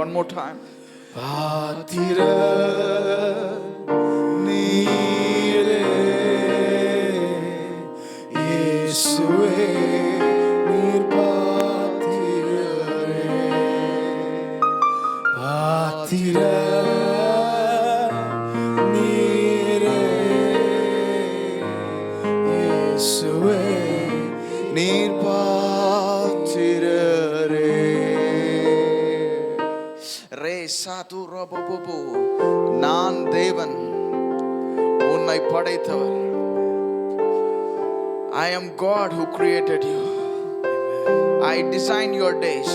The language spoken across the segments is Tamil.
One more time. பாத்திர நீரே இயேசுவே நீர் பாத்திரரே பாத்திர நீரே இயேசுவே நீர் பாத்திரரே ரே சாது ரபபபு நான் தேவன் உன்னை படைத்தவர். I am God who created you. I designed your days.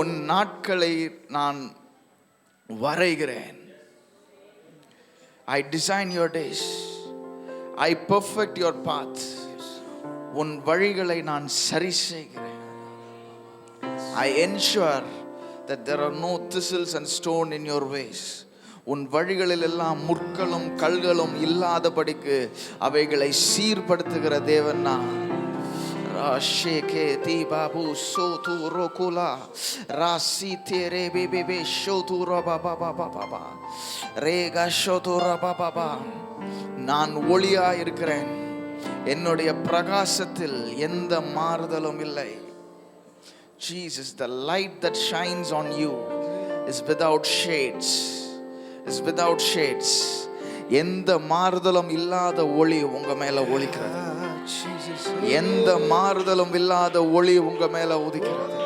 உன் நாட்களை நான் வரைகிறேன். I design your days. I perfect your path. உன் வழிகளை நான் சரி செய்கிறேன். I ensure that there are no thistles and stone in your ways. உன் வழிகளில் எல்லாம் முற்களும் கல்களும் இல்லாதபடிக்கு அவைகளை சீர்படுத்துகிற தேவன் நான். ராஷேகே தீபாபு சோது ரோகுலா ராசி தேரே பேபே ஷோது ரபாபாபாபாபா ரேகா ஷோது ரபாபாபா. நான் ஒளியா இருக்கிறேன். என்னுடைய பிரகாசத்தில் எந்த மாறுதலும் இல்லை. Jesus, the light that shines on you is without shades. Is without shades. எந்த மாறுதலும் இல்லாத ஒளி உங்க மேல ஒளிக்கிறது. எந்த மாறுதலும் இல்லாத ஒளி உங்க மேல உதிக்கிறது.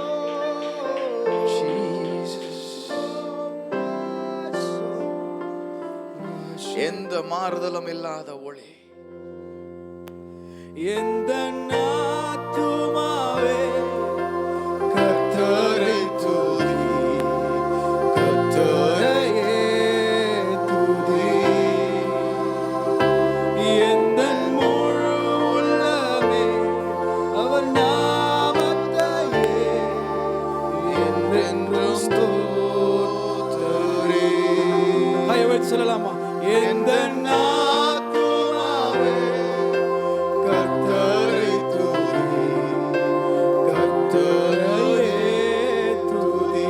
எந்த மாறுதலும் இல்லாத ஒளி. எந்த ஆத்துமாவே கர்த்தரை துதி கர்த்தரையே துதி எந்த முழு உள்ளமே அவர் நாமத்தையே என்றென்றும் ஸ்தோத்திரி. ஐயவர் சொல்லலாமா? எந்த ஆத்துமாவே கர்த்தரை துதி கர்த்தரையே துதி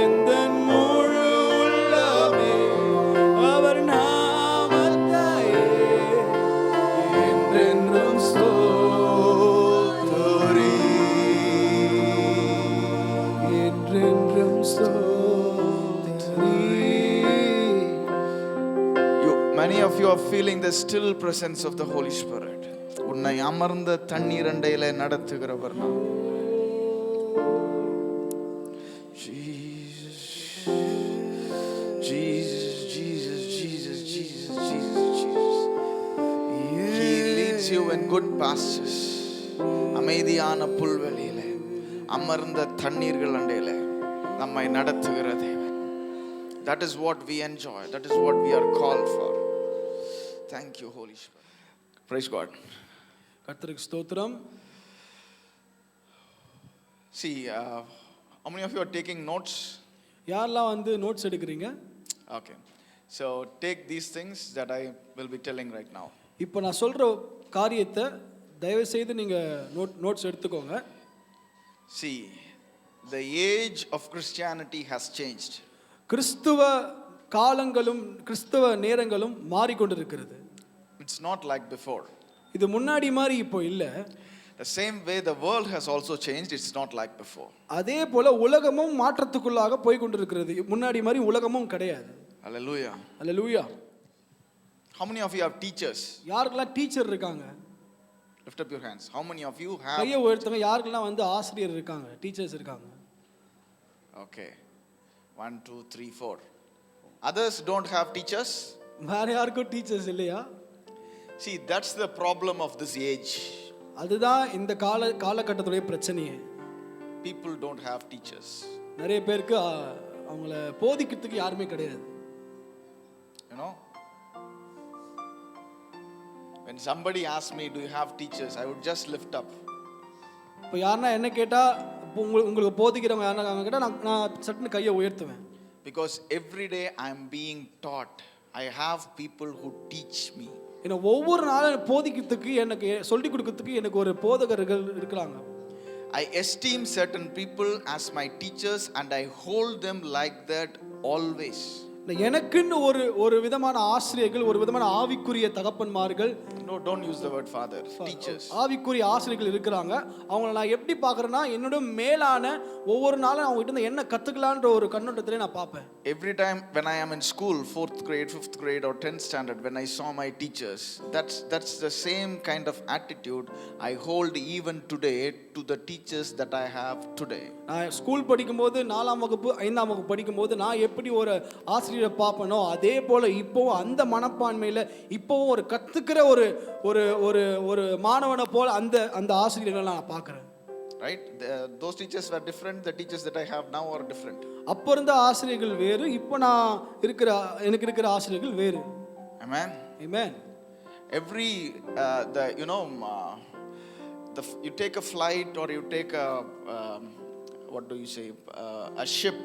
எந்த முழு உள்ளமே அவர் நாமத்தையே என்றென்றும் ஸ்தோத்திரி என்றென்றும் ஸ்தோத்திரி. Many of you are feeling the still presence of the Holy Spirit. உன்னை அமர்ந்த தண்ணீர் அண்டையில நடத்துகிறவர் நான். Jesus, Jesus, Jesus, Jesus, Jesus, Jesus, Jesus. He leads you in good pastures. அமைதியான புல்வெளியில அமர்ந்த தண்ணீர்கள் அண்டையில நம்மை நடத்துகிற தேவன். That is what we enjoy. That is what we are called for. Thank you, Holy Spirit. Praise God. கர்த்தருக்கு ஸ்தோத்திரம். See, how many of you are taking notes? யாரெல்லாம் வந்து நோட்ஸ் எடுக்கிறீங்க? Okay. So take these things that I will be telling right now. இப்போ நான் சொல்ற காரியத்தை தயவு செய்து நீங்க நோட்ஸ் எடுத்துக்கோங்க. See, the age of Christianity has changed. கிறிஸ்துவ காலங்களும் கிறிஸ்துவ நேரங்களும் மாறிக்கொண்டிருக்கிறது. It's not like before. இது முன்னாடி மாதிரி இப்போ இல்ல. The same way the world has also changed, it's not like before. அதே போல உலகமும் மாற்றத்துக்குள்ளாக போய் கொண்டிருக்கிறது. முன்னாடி மாதிரி உலகமும் கிடையாது. Hallelujah. Hallelujah. How many of you have teachers? யாருக்கெல்லாம் டீச்சர் இருக்காங்க? Lift up your hands. How many of you have? கையை உயர்த்துங்க. யாருக்கெல்லாம் வந்து ஆசிரியர் இருக்காங்க, டீச்சர்ஸ் இருக்காங்க? Okay. 1 2 3 4. Others don't have teachers. வேற யாருக்கும் டீச்சர்ஸ் இல்லையா? See, that's the problem of this age. அதுதான் இந்த காலகட்டத்துடைய பிரச்சனையே. People don't have teachers. நிறைய பேருக்கு அவங்கள போதிக்கிறதுக்கு யாருமே கிடையாது. You know, when somebody asks me, do you have teachers, I would just lift up. இப்போ யாருன்னா என்ன கேட்டா, உங்களுக்கு போதிக்கிறவங்க யாருன்னா கேட்டா நான் சட்டுன்னு கையை உயர்த்துவேன். Because every day I am being taught. I have people who teach me. ஒவ்வொரு நாளும் போதிக்கிறதுக்கு எனக்கு சொல்லி கொடுக்கிறதுக்கு எனக்கு ஒரு போதகர்கள் இருக்காங்க. I esteem certain people as my teachers and I hold them like that always. எனக்குன்னு ஒரு ஒரு விதமான ஆசிரியர்கள், ஒரு விதமான ஆவிக்குரிய தகப்பன்மார்கள், No, don't use the word father. Teachers. ஆவிக்குரிய ஆசிரியர்கள் இருக்கிறாங்க. அவங்கள நான் எப்படி பார்க்கறேன்னா, என்னோட மேலான ஒவ்வொரு நாளும் அவங்க கிட்ட இருந்து என்ன கத்துக்கலான்ற ஒரு கண்ணோட்டத்திலே நான் பார்ப்பேன். Every time when I am in school, 4th grade, 5th grade or 10th standard, when I saw my teachers, that's the same kind of attitude I hold even today to the teachers that I have today. நான் ஸ்கூல் படிக்கும்போது 4ஆம் வகுப்பு 5ஆம் வகுப்பு படிக்கும்போது நான் எப்படி ஒரு ஆசிரியரை பார்ப்பனோ அதே போல இப்போவும் அந்த மனப்பான்மையில இப்போவும் ஒரு கத்துக்கிற ஒரு ஒரு ஒரு ஒரு மாணவனை போல அந்த அந்த ஆசிரியர்களை நான் பார்க்கிறேன். Right? Those teachers were different. The teachers that I have now are different. அப்போ இருந்த ஆசிரியர்கள் வேறு, இப்போ நான் எனக்கு இருக்கிற ஆசிரியர்கள் வேறு. Amen. Amen. Every you take a flight or you take a a ship.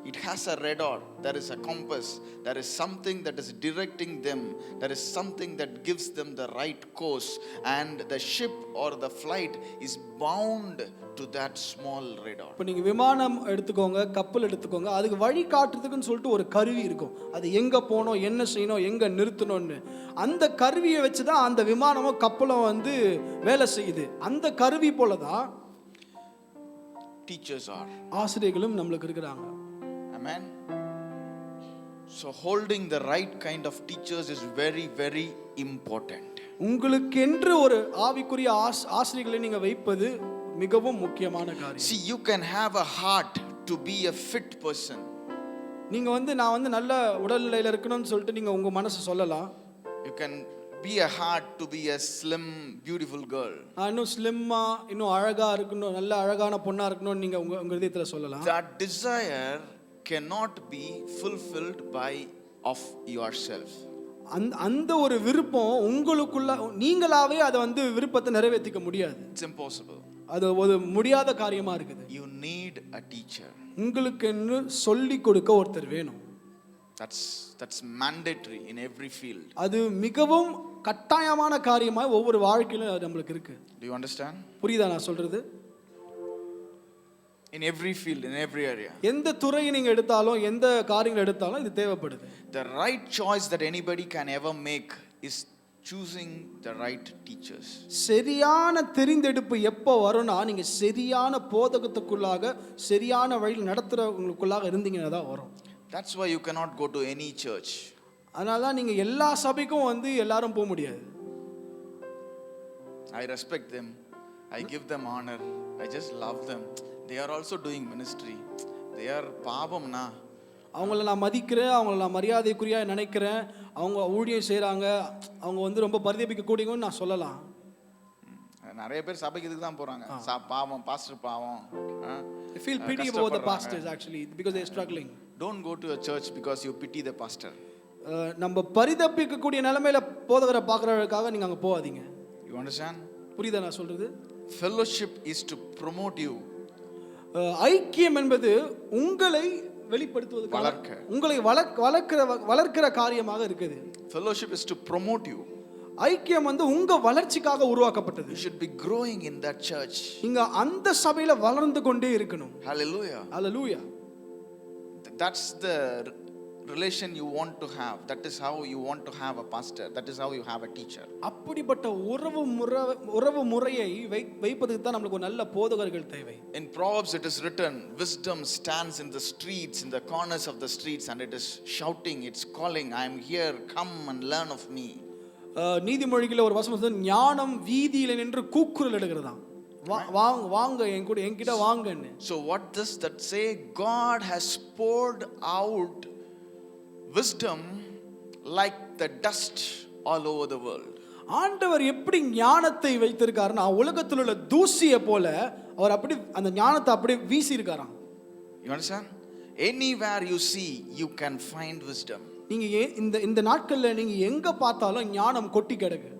It has a radar, there is a compass, there is something that is directing them, there is something that gives them the right course, and the ship or the flight is bound to that small radar. இப்போ நீங்க விமானம் எடுத்துக்கோங்க, கப்பல் எடுத்துக்கோங்க, அதுக்கு வழி காட்டுறதுக்குன்னு சொல்லிட்டு ஒரு கருவி இருக்கும். அது எங்க போகணும், என்ன செய்யணும், எங்க நிறுத்தணும்னு அந்த கருவியை வச்சு தான் அந்த விமானமும் கப்பலும் வந்து வேலை செய்யுது. அந்த கருவி போல தான் teachers are. ஆசிரியர்களும் நம்மளுக்கு இருக்கிறாங்க. Amen. So holding the right kind of teachers is very very important. உங்களுக்கு என்று ஒரு ஆவிக்குரிய ஆசிரியர்களை நீங்க வைப்பது மிகவும் முக்கியமான காரியம். See, you can have a heart to be a fit person. நீங்க வந்து நான் வந்து நல்ல உடல்நிலையில இருக்கணும்னு சொல்லிட்டு நீங்க உங்க மனசு சொல்லலாம். You can be a heart to be a slim beautiful girl. இன்னும் ஸ்லிம்மா, இன்னும் அழகா இருக்கணும், நல்ல அழகான பொண்ணா இருக்கணும்னு நீங்க உங்க இதயத்துல சொல்லலாம். That desire cannot be fulfilled by of yourself. அந்த ஒரு விருப்பம் உங்களுக்குள்ள நீங்களாவே அதை வந்து விருப்பத்தை நிறைவேற்றிக்க முடியாது. It's impossible. அது ஒரு முடியாத காரியமா இருக்குது. You need a teacher. உங்களுக்கு சொல்லி கொடுக்க ஒருத்தர் வேணும். That's mandatory in every field. அது மிகவும் கட்டாயமான காரியமா ஒவ்வொரு வாழ்க்கையிலும் நம்மளுக்கு இருக்கு. Do you understand? புரியுதா நான் சொல்றது? In every field, in every area. எந்த துறையை நீங்க எடுத்தாலும், எந்த காரியங்களை எடுத்தாலும் இது தேவைப்படுது. The right choice that anybody can ever make is choosing the right teachers. சரியான தெரிந்தெடுப்பு எப்போ வரும்னா நீங்க சரியான போதகத்துக்குள்ளாக சரியான வழியில் நடத்துறவங்களுக்குள்ளாக இருந்தீங்கன்னா தான் வரும். That's why you cannot go to any church. அதனால தான் நீங்க எல்லா சபைக்கும் வந்து எல்லாரும் போக முடியாது. I respect them. I give them honor. I just love them. They are also doing ministry. They are பாவம்னா. அவங்கள நான் மதிக்கிறேன், அவங்கள நான் மரியாதைக்குரியா நினைக்கிறேன், அவங்க ஊழியம் செய்கிறாங்க, அவங்க வந்து ரொம்ப பரிதபிக்க கூடியவங்கன்னு நான் சொல்லலாம். நிறைய பேர் சபைக்கு இதுக்கு தான் போறாங்க. பாவம், பாஸ்டர் பாவம். They feel pity about the pastors actually because they are struggling. Don't go to a church because you pity the pastor. நம்ம பரிதபிக்க கூடிய நிலைமையில போதகரை பார்க்கறதுக்காக நீங்க அங்க போகாதீங்க. You understand? புரியுதா நான் சொல்றது? Fellowship is to promote you. ஐக்கியம் என்பது உங்களை வெளிப்படுத்துவதற்காக, உங்களை வளர்க்கிற காரியமாக இருக்குது. Fellowship is to promote you. ஐக்கியம் வந்து உங்க வளர்ச்சிக்காக உருவாக்கப்பட்டது. You should be growing in that church. நீங்க அந்த சபையில வளர்ந்து கொண்டே இருக்கணும். Hallelujah. Hallelujah. That's the relation you want to have. That is how you want to have a pastor. That is how you have a teacher. அப்படிப்பட்ட உறவு முறையை வைப்பதுக்கு தான் நமக்கு ஒரு நல்ல போதகர்கள் தேவை. In Proverbs it is written, wisdom stands in the streets, in the corners of the streets, and it is shouting, it's calling, I am here, come and learn of me. நீதிமொழிகளில் ஒரு வசனம் சொல்லுது, ஞானம் வீதியில் நின்று கூக்குரல் எடுக்கிறதாம். வாங்க என்கிட்ட வாங்கன்னு. So what does that say? God has poured out wisdom like the dust all over the world. ஆண்டவர் எப்படி ஞானத்தை வைத்திருக்காருன்னா உலகத்தில் உள்ள தூசியை போல அவர் அப்படி அந்த ஞானத்தை அப்படியே வீசி இருக்காராம். You understand? Anywhere you see you can find wisdom. நீங்க இந்த நாட்கள்ல நீங்க எங்க பார்த்தாலும் ஞானம் கொட்டி கிடக்கு.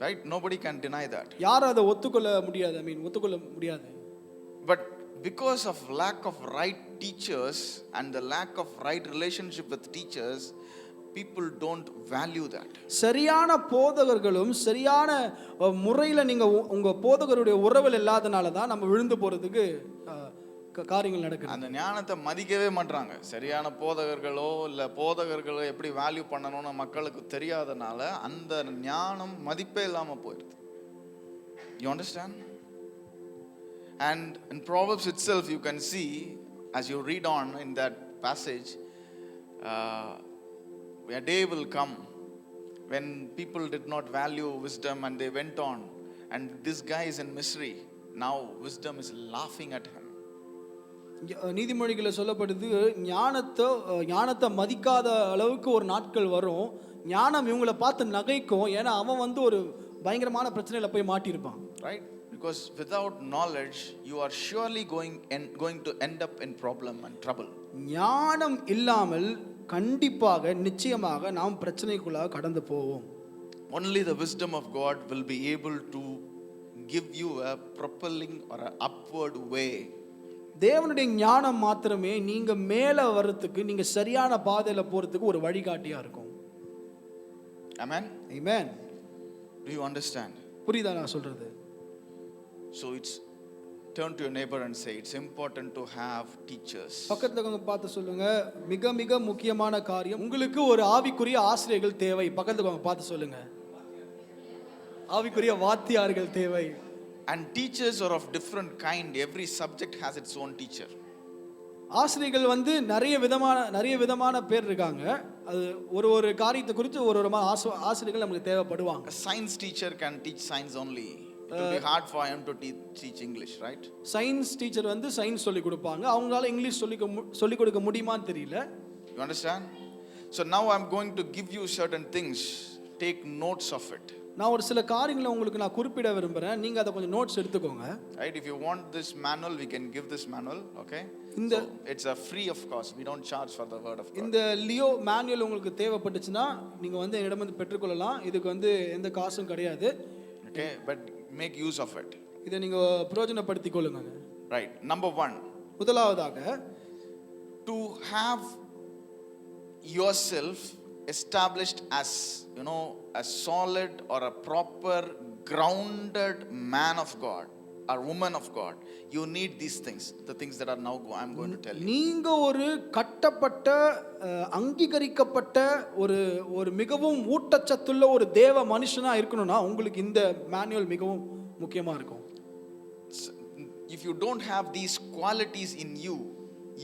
Right? Nobody can deny that. யாரும் அதை ஒத்துக்கொள்ள முடியாது. But because of lack of right teachers and the lack of right relationship with teachers, people don't value that. சரியான போதகர்களும் சரியான முறையில் நீங்க உங்க போதகருடைய உறவில் இல்லாதனால தான் நம்ம விழுந்து போறதுக்கு காரியங்கள் நடக்குது. அந்த ஞானத்தை மதிக்கவே மாட்டாங்க. சரியான போதகர்களோ இல்ல போதகர்களோ எப்படி வேல்யூ பண்ணணும்னு மக்களுக்கு தெரியாதனால அந்த ஞானம் மதிப்பே இல்லாம போயிடுது. You understand? And in Proverbs itself you can see, as you read on in that passage, a day will come when people did not value wisdom and they went on, and this guy is in misery. Now wisdom is laughing at him. நீதிமொழிகளில் சொல்லப்படுது, ஞானத்தை மதிக்காத அளவுக்கு ஒரு நாட்கள் வரும். ஞானம் இவங்களை பார்த்து நகைக்கும். ஏன்னா அவன் வந்து ஒரு பயங்கரமான பிரச்சனையில போய் மாட்டியிருப்பான். Right? Because without knowledge you are surely going to end up in problem and trouble. ஞானம் இல்லாமல் கண்டிப்பாக நிச்சயமாக நாம் பிரச்சனைக்குள்ளாக கடந்து போவோம். Only the wisdom of God will be able to give you a propelling or an upward way. தேவனுடைய ஞானம் மாத்திரமே நீங்க மேல வர்றதுக்கு, நீங்க சரியான பாதையில போறதுக்கு ஒரு வழிகாட்டியா இருக்கும். Amen. Amen. Do you understand? புரியுதா நான் சொல்றது? So it's turn to your neighbor and say it's important to have teachers. பக்கத்துல இருக்கவங்க பார்த்து சொல்லுங்க, மிக மிக முக்கியமான காரியம், உங்களுக்கு ஒரு ஆவிக்குரிய ஆசிரியர்கள் தேவை. பக்கத்துல இருக்கவங்க பார்த்து சொல்லுங்க, ஆவிக்குரிய வாத்தியார்கள் தேவை. And teachers are of different kind. Every subject has its own teacher. ஆசிரியர்கள் வந்து நிறைய விதமான பேர் இருக்காங்க. அது ஒரு காரியத்தை குறித்து ஒரு ஆசிரியர்கள் நமக்கு தேவைப்படுவாங்க. A science teacher can teach science only. It will be hard for him to teach English, right? Science teacher வந்து சயின்ஸ் சொல்லி கொடுப்பாங்க. அவங்களால இங்கிலீஷ் சொல்லி கொடுக்க முடியுமான்னு தெரியல. You understand? So now I'm going to give you certain things. Take notes of it. நான் ஒரு சில காரியங்களை உங்களுக்கு நான் குறிப்பிட விரும்புறேன். நீங்க அதை கொஞ்சம் நோட்ஸ் எடுத்துக்கோங்க. Right? If you want this manual, we can give this manual, okay? So it's a free of cost. We don't charge for the word of God. இந்த லியோ மேனுவல் உங்களுக்கு தேவைப்பட்டுச்சுன்னா நீங்க வந்து என்னிடம் வந்து பெற்றுக்கொள்ளலாம். இதுக்கு வந்து எந்த காசும் கிடையாது. Okay, but make use of it. இதை நீங்க பிரயோஜனப்படுத்திக் கொள்ளுங்க. Right. Number 1. முதலாவதாக, to have yourself established as, you know, a solid or a proper grounded man of God or woman of God, you need these things, the things that are now I'm going to tell you. நீங்க ஒரு கட்டப்பட்ட அங்கீகரிக்கப்பட்ட ஒரு மிகவும் ஊட்டச்சத்துள்ள ஒரு தேவ மனுஷனா இருக்கணும்னா உங்களுக்கு இந்த மேனுவல் மிகவும் முக்கியமா இருக்கும். If you don't have these qualities in you,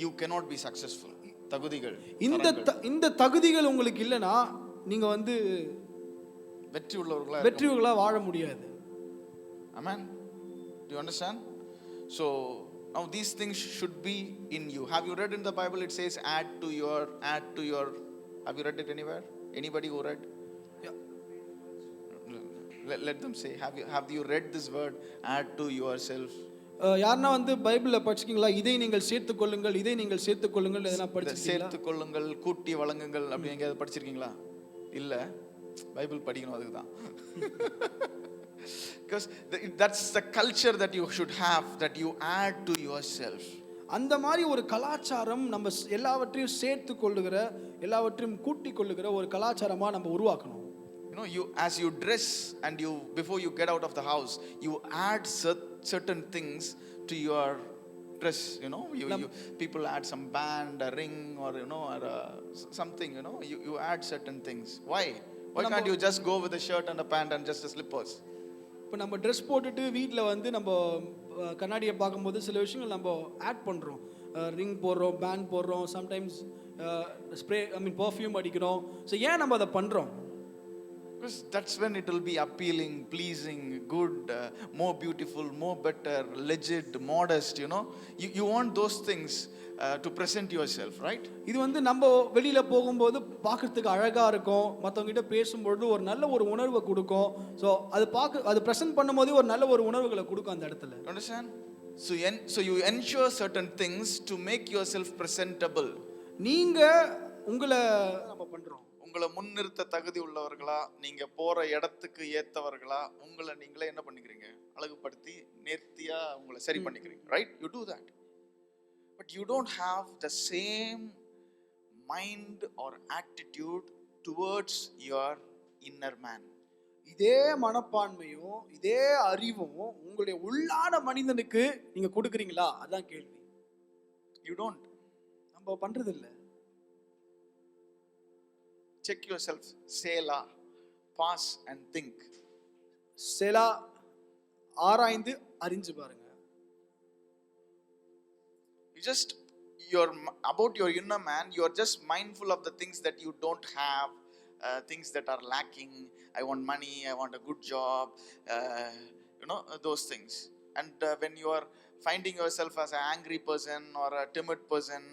you cannot be successful. தகுதிகள், இந்த தகுதிகள் உங்களுக்கு இல்லனா நீங்க வந்து வெற்றியுள்ளவர்களா வாழ முடியாது. Amen. Do you understand? So now these things should be in you. Have you read in the Bible it says add to your have you read it anywhere? Anybody who read? Yeah. Let them say, have you read this word, add to yourself? யாரனா வந்து பைபிள்ல படிச்சிருக்கீங்களா? இதை நீங்கள் சேர்த்துக் கொள்ளுங்கள், இதை நீங்கள் சேர்த்துக் கொள்ளுங்கள், எதனா படிச்சிருக்கீங்களா? சேர்த்துக் கொள்ளுங்கள், கூட்டி வழங்குங்கள் அப்படி எங்கயாவது படிச்சிருக்கீங்களா? இல்ல, பைபிள் படிக்கணும் அதுக்கு தான். Because that's the culture that you should have, that you add to yourself. அந்த மாதிரி ஒரு கலாச்சாரம் நம்ம எல்லாவற்றையும் சேர்த்துக் கொள்ளுகிற, எல்லாவற்றையும் கூட்டிக் கொள்ளுகிற ஒரு கலாச்சாரமா நம்ம உருவாக்கணும். You know, as you dress and before you get out of the house, you add certain things to your dress. You know, people add some band, a ring, or you know, or something. You know, you add certain things. Why can't you just go with a shirt and a pant and just a slippers? இப்போ நம்ம ட்ரெஸ் போட்டுட்டு வீட்டில் வந்து நம்ம கண்ணாடியை பார்க்கும்போது சில விஷயங்கள் நம்ம ஆட் பண்ணுறோம். ரிங் போடுறோம், பேண்ட் போடுறோம், சம்டைம்ஸ் ஸ்ப்ரே பர்ஃப்யூம் அடிக்கிறோம். ஸோ ஏன் நம்ம அதை பண்ணுறோம்? Because that's when it will be appealing, pleasing, good, more beautiful, more better, legit, modest, you know. You want those things to present yourself, right? இது வந்து நம்ம வெளியில போகும்போது பார்க்கிறதுக்கு அழகா இருக்கும், மற்றவங்க கிட்ட பேசும்போது ஒரு நல்ல ஒரு உணர்வை கொடுக்கும். ஸோ அது ப்ரெசென்ட் பண்ணும்போது ஒரு நல்ல ஒரு உணர்வுகளை கொடுக்கும் அந்த இடத்துல. Understand? So you ensure certain things to make yourself presentable. நீங்க உங்களை நம்ம பண்றோம், உங்களை முன்னிறுத்த தகுதி உள்ளவர்களா, நீங்க போற இடத்துக்கு ஏத்தவர்களா உங்களை நீங்களே என்ன பண்ணிக்கிறீங்க, அழகுபடுத்தி நேர்த்தியா உங்களை சரி பண்ணிக்கிறீங்க, right? You do that, but you don't have the same mind or attitude towards your inner man. இதே மனப்பான்மையும் இதே அறிவும் உங்களுடைய உள்ளான மனிதனுக்கு நீங்க கொடுக்குறீங்களா? அதான் கேள்வி. You don't. நம்ம பண்றது இல்ல. Check yourself. Selah. Pause and think. செலா, ஆராய்ந்து அறிஞ்சு பாருங்க. You're about your inner man, you're just mindful of the things that you don't have, things that are lacking. I want money, I want a good job, those things. And when you are finding yourself as an angry person or a timid person,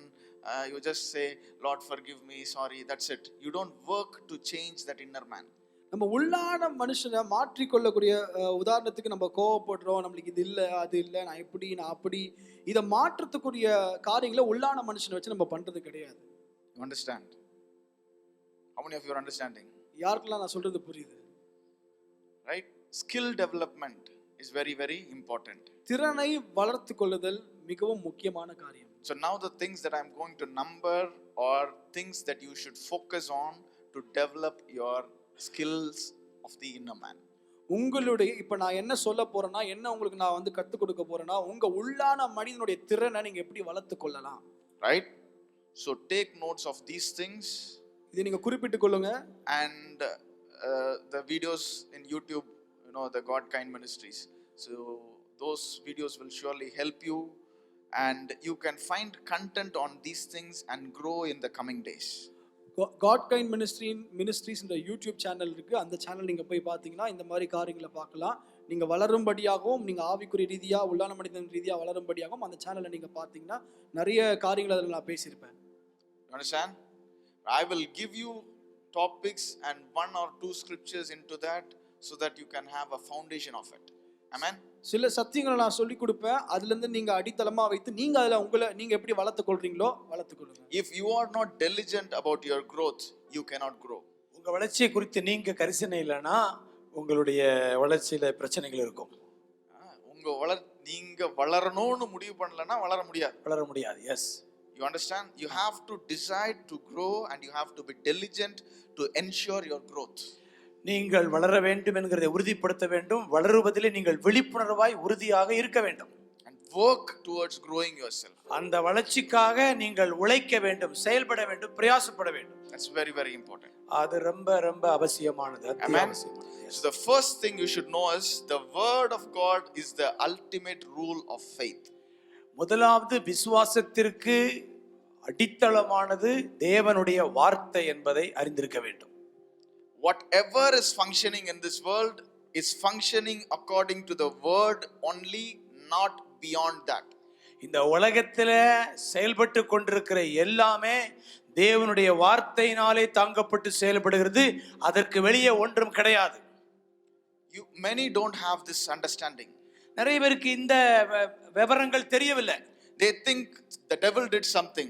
you just say, Lord, forgive me, sorry, that's it. You don't work to change that inner man. நம்ம உள்ளான மனுஷனை மாற்றிக்கொள்ளக்கூடிய உதாரணத்துக்கு நம்ம கோவப்படுறோம், நம்மளுக்கு இது இல்லை அது இல்லை, நான் இப்படி நான் அப்படி, இதை மாற்றத்துக்குரிய காரியங்களை உள்ளான மனுஷனை வச்சு நம்ம பண்றது கிடையாது. You understand? How many of you are understanding? யாருக்கெல்லாம் நான் சொல்றது புரியுது? Right? Skill development is very, very important. திறனை வளர்த்து கொள்ளுதல் மிகவும் முக்கியமான காரியம். So now the things that I'm going to number are things that you should focus on to develop your skills of the inner man. உங்களுடைய இப்ப நான் என்ன சொல்ல போறேன்னா, என்ன உங்களுக்கு நான் வந்து கத்து கொடுக்க போறேன்னா, உங்க உள்ளான மனிதனுடைய திறனை நீங்க எப்படி வளர்த்து கொள்ளலாம். Right? So take notes of these things. இதை நீங்க குறிப்பிட்டு கொள்ளுங்க. And the videos in YouTube, the God Kind Ministries. So those videos will surely help you, and you can find content on these things and grow in the coming days. God Kind Ministries இந்த யூடியூப் சேனல் இருக்கு. அந்த சேனல் நீங்க போய் பார்த்தீங்கன்னா இந்த மாதிரி காரியங்களை பார்க்கலாம். நீங்க வளரும்படியாகவும், நீங்க ஆவிக்குரிய ரீதியா உள்ளான மனிதன் ரீதியா வளரும்படியாகவும் அந்த சேனலை நீங்க பார்த்தீங்கன்னா நிறைய காரியங்களை அதில் நான் பேசியிருப்பேன். Understand? I will give you topics and 1 or 2 scriptures into that so that you can have a foundation of it. Amen. சில சத்தியங்களை நான் சொல்லி கொடுப்பேன். அதுல இருந்து நீங்க அடித்தளமா வைத்து நீங்க அதுல உங்களை நீங்க எப்படி வளர்த்துக் கொள்றீங்களோ வளர்த்துக் கொள்ளுங்க. If you are not diligent about your growth, you cannot grow. உங்க வளர்ச்சியை குறித்து நீங்க கரிசனை இல்லைன்னா உங்களுடைய வளர்ச்சியில பிரச்சனைகள் இருக்கும். நீங்க வளரணும்னு முடிவு பண்ணலன்னா வளர முடியாது. S. You understand? You have to decide to grow and you have to be diligent to ensure your growth. நீங்கள் வளர வேண்டும் என்கிறதை உறுதிப்படுத்த வேண்டும். வளருவதிலே நீங்கள் விழிப்புணர்வாய் உறுதியாக இருக்க வேண்டும். And work towards growing yourself. அந்த வளர்ச்சிக்காக நீங்கள் உழைக்க வேண்டும், செயல்பட வேண்டும், பிரயாசப்பட வேண்டும். That's very, very important. அது ரொம்ப ரொம்ப அவசியமானது. Amen. So the first thing you should know is the word of God is the ultimate rule of faith. முதலாவது விசுவாசத்திற்கு அடித்தளமானது தேவனுடைய வார்த்தை என்பதை அறிந்திருக்க வேண்டும். Whatever is functioning in this world is functioning according to the word only, not beyond that. இந்த உலகத்துல செயல்பட்டு கொண்டிருக்கிற எல்லாமே தேவனுடைய வார்த்தையினாலே தாங்கப்பட்டு செயல்படுகிறது. அதற்கு வெளியே ஒன்றும் கிடையாது. Many don't have this understanding. நிறைய பேருக்கு இந்த விவரங்கள் தெரியவில்லை. They think the devil did something.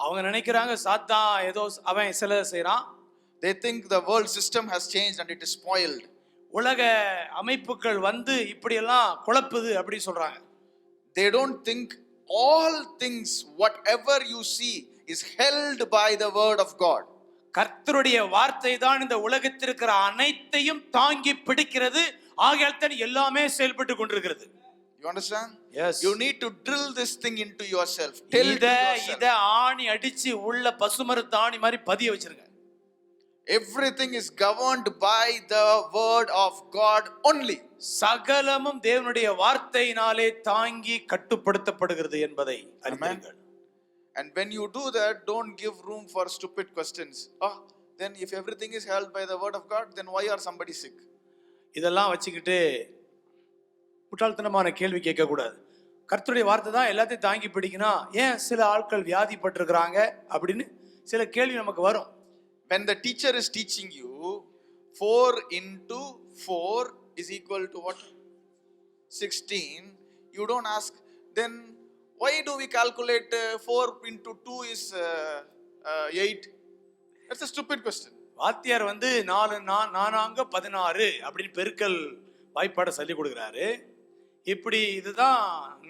அவங்க நினைக்கிறாங்க சாத்தான் ஏதோ அவன் சில செய்றான். They think the world system has changed and it is spoiled. உலக அமைப்புகள் வந்து இப்படி எல்லாம் குழப்புது அப்படி சொல்றாங்க. They don't think all things, whatever you see, is held by the word of God. கர்த்தருடைய வார்த்தை தான் இந்த உலகத்தில் இருக்கிற அனைத்தையும் தாங்கி பிடிக்கிறது. ஆகையால் தான் எல்லாமே செயல்பட்டு கொண்டிருக்கிறது. You understand? Yes. You need to drill this thing into yourself. இத ஆணி அடிச்சு உள்ள பசுமரத்தாணி மாதிரி பதிய வச்சிருங்க. Everything is governed by the word of God only. சகலமும் தேவனுடைய வார்த்தையினாலே தாங்கி கட்டுப்படுத்தப்படுகிறது என்பதை அறிந்தீர்கள். And when you do that, don't give room for stupid questions. Then if everything is held by the word of God, then why are somebody sick? இதெல்லாம் வச்சுக்கிட்டு முட்டாள்தனமான கேள்வி கேட்க கூடாது. கர்த்தருடைய வார்த்தை தான் எல்லாத்தையும் தாங்கி பிடிக்கணும், ஏன் சில ஆட்கள் வியாதிப்பட்டிருக்கிறாங்க அப்படின்னு சில கேள்வி நமக்கு வரும். When the teacher is teaching you 4 into 4 is equal to what? 16. You don't ask, then why do we calculate 4 into 2 is 8? That's a stupid question. வாத்தியார் வந்து 4 4 16 அப்படின்னு பெருக்கல் வாய்ப்பாட சொல்லி கொடுக்குறாரு. இப்படி இதுதான்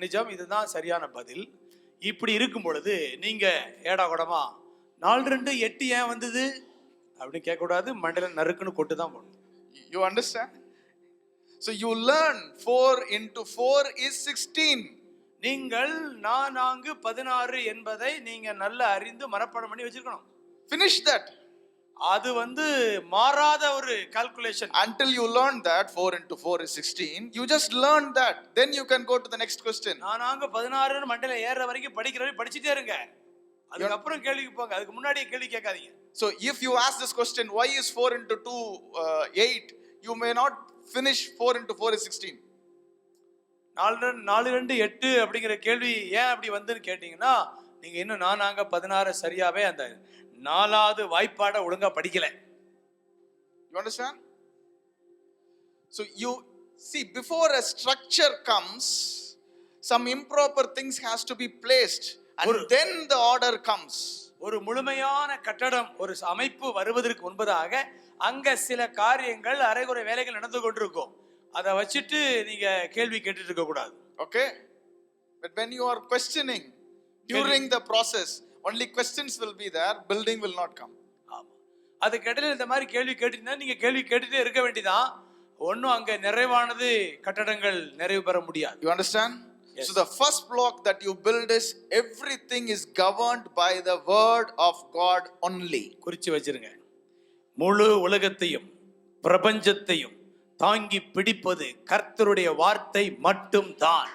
நிஜம், இதுதான் சரியான பதில். இப்படி இருக்கும் பொழுது நீங்க ஏடா கூடமா 4 2 8 ஏன் வந்தது அப்படின்னு கேட்க கூடாது, மண்டையில நறுக்குன்னு கொட்டு தான் போடணும். You understand? So you learn 4 into 4 is 16. நீங்கள் 4 16 என்பதை நீங்க நல்லா அறிந்து மனப்பாடம் பண்ணி வச்சிருக்கணும். Finish that. அது மாறாத ஒரு calculation. Until you learn that 4 into 4 is 16, you just learn that. Then you can go to the next question. 4 16 மண்டையில ஏற வரைக்கும் படிக்கிறவரை படிச்சிட்டே இருங்க. அதுக்கப்புறம் கேள்விக்கு போங்க. அதுக்கு முன்னாடியே கேள்வி கேட்காதீங்க. So if you ask this question, why is 4 into 2 8? You may not finish 4 into 4 is 16. 4 2 8 அப்படிங்கிற கேள்வி ஏன் அப்படி வந்துன்னு கேட்டீங்கன்னா, நீங்க இன்னும் 4 16 சரியாவே அந்த 4வது வாய்ப்பாட ஒழுங்கா படிக்கல. You understand? So you see, before a structure comes, some improper things has to be placed, and then the order comes. ஒரு முழுமையான கட்டடம், ஒரு அமைப்பு வருவதற்கு முன்பதாக அங்க சில காரியங்கள் அரைகுறை வேலைகள் நடந்து கொண்டிருக்கும். அதை வச்சுட்டு நீங்க கேள்வி கேட்டுட்டு இருக்க கூடாது. Okay? But when you are questioning during the process, only questions will be there, building will not come. ஆமா. அதுக்கு இடையில இந்த மாதிரி கேள்வி கேட்டீங்கன்னா நீங்க கேள்வி கேட்டுட்டே இருக்க வேண்டியதான். ஒன்னும் அங்க நிறைவானது கட்டடங்கள் நிறைவு பெற முடியாது. You understand? Yes. So the first block that you build is everything is governed by the word of God only. குறிச்சு வச்சிருங்க. முழு உலகத்தையும் பிரபஞ்சத்தையும் தாங்கி பிடிப்பது கர்த்தருடைய வார்த்தை மட்டும் தான்.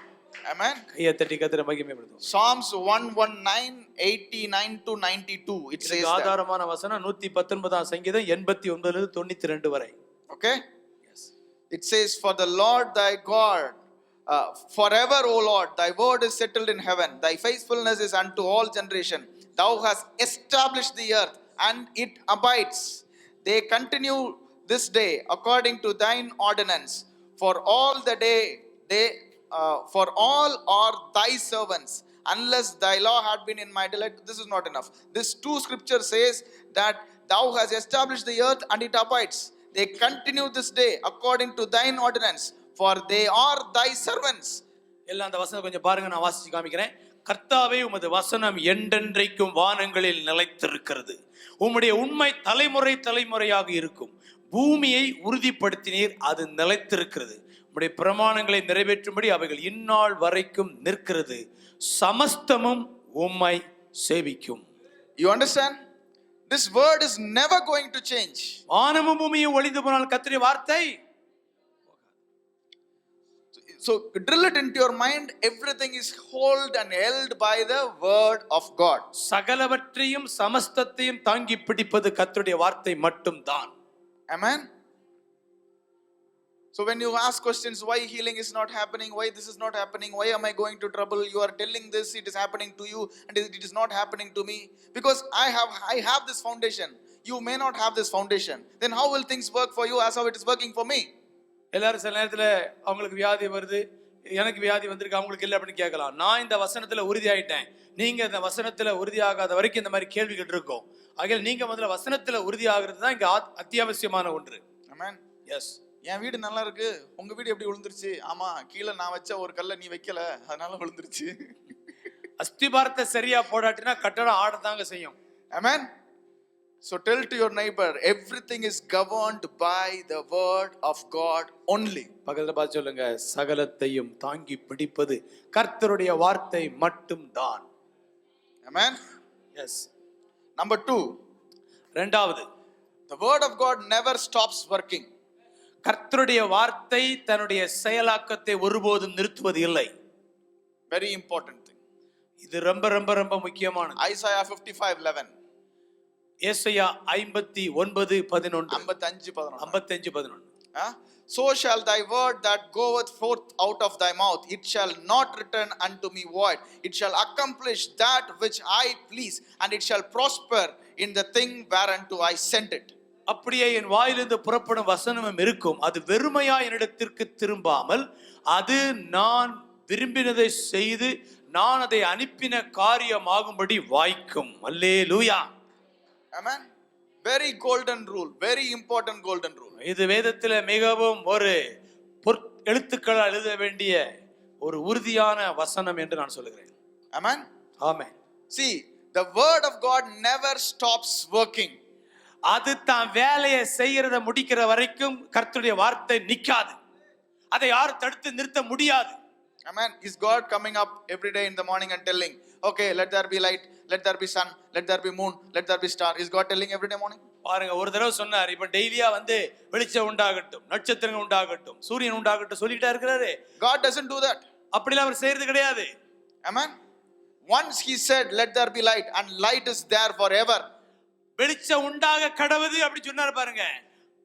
Amen. கையை தட்டி கர்த்தரை மகிமைப்படுத்துவோம். Psalms 119 89 to 92 it says that. ஆதாரமான வசனம் 119 சங்கீதம் 89 லிருந்து 92 வரை. Okay? Yes. It says, for the Lord thy God forever, O Lord, thy word is settled in heaven, thy faithfulness is unto all generation. Thou hast established the earth and it abides. They continue this day according to thine ordinance. For all the day for all are thy servants. Unless thy law had been in my delight. This is not enough. This 2 scripture says that thou hast established the earth and it abides. They continue this day according to thine ordinance, for they are thy servants. எல்லாம் அந்த வசனம் கொஞ்சம் பாருங்க, நான் வாசிச்சு காமிக்கிறேன். கர்த்தாவே, உமது வசனம் என்றென்றைக்கும் வானங்களில் நிலைத்திருக்கிறது. உம்முடைய உண்மை தலைமுறை தலைமுறையாக இருக்கும். பூமியை உறுதிப்படுத்தினீர், அது நிலைத்திருக்கிறது. உம்முடைய பிரமாணங்களை நிறைவேற்றும்படி அவைகள் இந்நாள் வரைக்கும் நிற்கிறது. சமஸ்தமும் உம்மை சேவிக்கும். You understand? This word is never going to change. வானமும் பூமியும் ஒளிந்து போனால் கர்த்தருடைய வார்த்தை. So drill it into your mind, everything is held and held by the word of God. சகலவற்றையும் சமஸ்தத்தையும் தாங்கி பிடிப்பது கர்த்தருடைய வார்த்தை மட்டும் தான். Amen. So when you ask questions, why healing is not happening, why this is not happening, why am I going to trouble, you are telling this, it is happening to you and it is not happening to me, because I have this foundation. You may not have this foundation. Then how will things work for you as how it is working for me? எல்லாரும் சில நேரத்துல அவங்களுக்கு வியாதி வருது, எனக்கு வியாதி வந்திருக்கு, அவங்களுக்கு இல்லை அப்படின்னு கேட்கலாம். நான் இந்த வசனத்துல உறுதியாயிட்டேன், நீங்க இந்த வசனத்துல உறுதியாகாத வரைக்கும் இந்த மாதிரி கேள்விகள் இருக்கும். ஆகையால் நீங்க முதல்ல வசனத்துல உறுதியாகிறது தான் இங்க அத்தியாவசியமான ஒன்று. Amen. Yes. என் வீடு நல்லா இருக்கு, உங்க வீடு எப்படி விழுந்துருச்சு? ஆமா, கீழே நான் வச்ச ஒரு கல்லை நீ வைக்கல, அதனால விழுந்துருச்சு. அஸ்திபாரத்தை சரியா போடாட்டினா கட்டடம் ஆடத்தாங்க செய்யும். Amen. So tell to your neighbor, everything is governed by the word of God only. பக்கத்துல பார்த்து சொல்லுங்க, சகலத்தையும் தாங்கி பிடிப்பது கர்த்தருடைய வார்த்தை மட்டும் தான். Amen. Yes. Number 2. இரண்டாவது, the word of God never stops working. கர்த்தருடைய வார்த்தை தன்னுடைய செயலாக்கத்தை ஒருபோதும் நிறுத்துவது இல்லை. Very important thing. இது ரொம்ப ரொம்ப ரொம்ப முக்கியமானது. Isaiah 55:11. ஏசாயா 59:11. 55:11. So shall thy word that goeth forth out of thy mouth, it shall not return unto me void. It shall accomplish that which I please, and it shall prosper in the thing whereunto I sent it. அப்படியே என் வாயிலிருந்து புறப்படும் வசனமும் இருக்கும், அது வெறுமையா என்னிடத்திற்கு திரும்பாமல் அது நான் விரும்பினதை செய்து நான் அதை அனுப்பின காரியமாகும்படி வாய்க்கும். அல்லேலூயா. Amen. Very golden rule, very important golden rule. இது வேதத்தில் மிகவும் ஒரு எழுத்துக்களால் எழுத வேண்டிய ஒரு உறுதியான வசனம் என்று நான் சொல்லுகிறேன். Amen. Amen. See, the word of God never stops working. அது தான் வேலையை செய்யறத முடிக்கிற வரைக்கும் கர்த்தருடைய வார்த்தை நிக்காது. அதை யாரும் தடுத்து நிறுத்த முடியாது. Amen. Is God coming up every day in the morning and telling, okay, let there be light, let there be sun, let there be moon, let there be star? Is God telling every day morning? பாருங்க, ஒரு தடவை சொன்னார், இப்ப டெய்லியா வந்து வெளிச்சம் உண்டாகட்டும், நட்சத்திரங்கள் உண்டாகட்டும், சூரியன் உண்டாகட்டும் சொல்லிட்டா இருக்கிறாரு. God doesn't do that. அப்படிலாம் அவர் செய்யறது கிடையாது. Amen. Once he said, let there be light, and light is there forever. வெளிச்சம் உண்டாக கடவுது அப்படி சொன்னார் பாருங்க.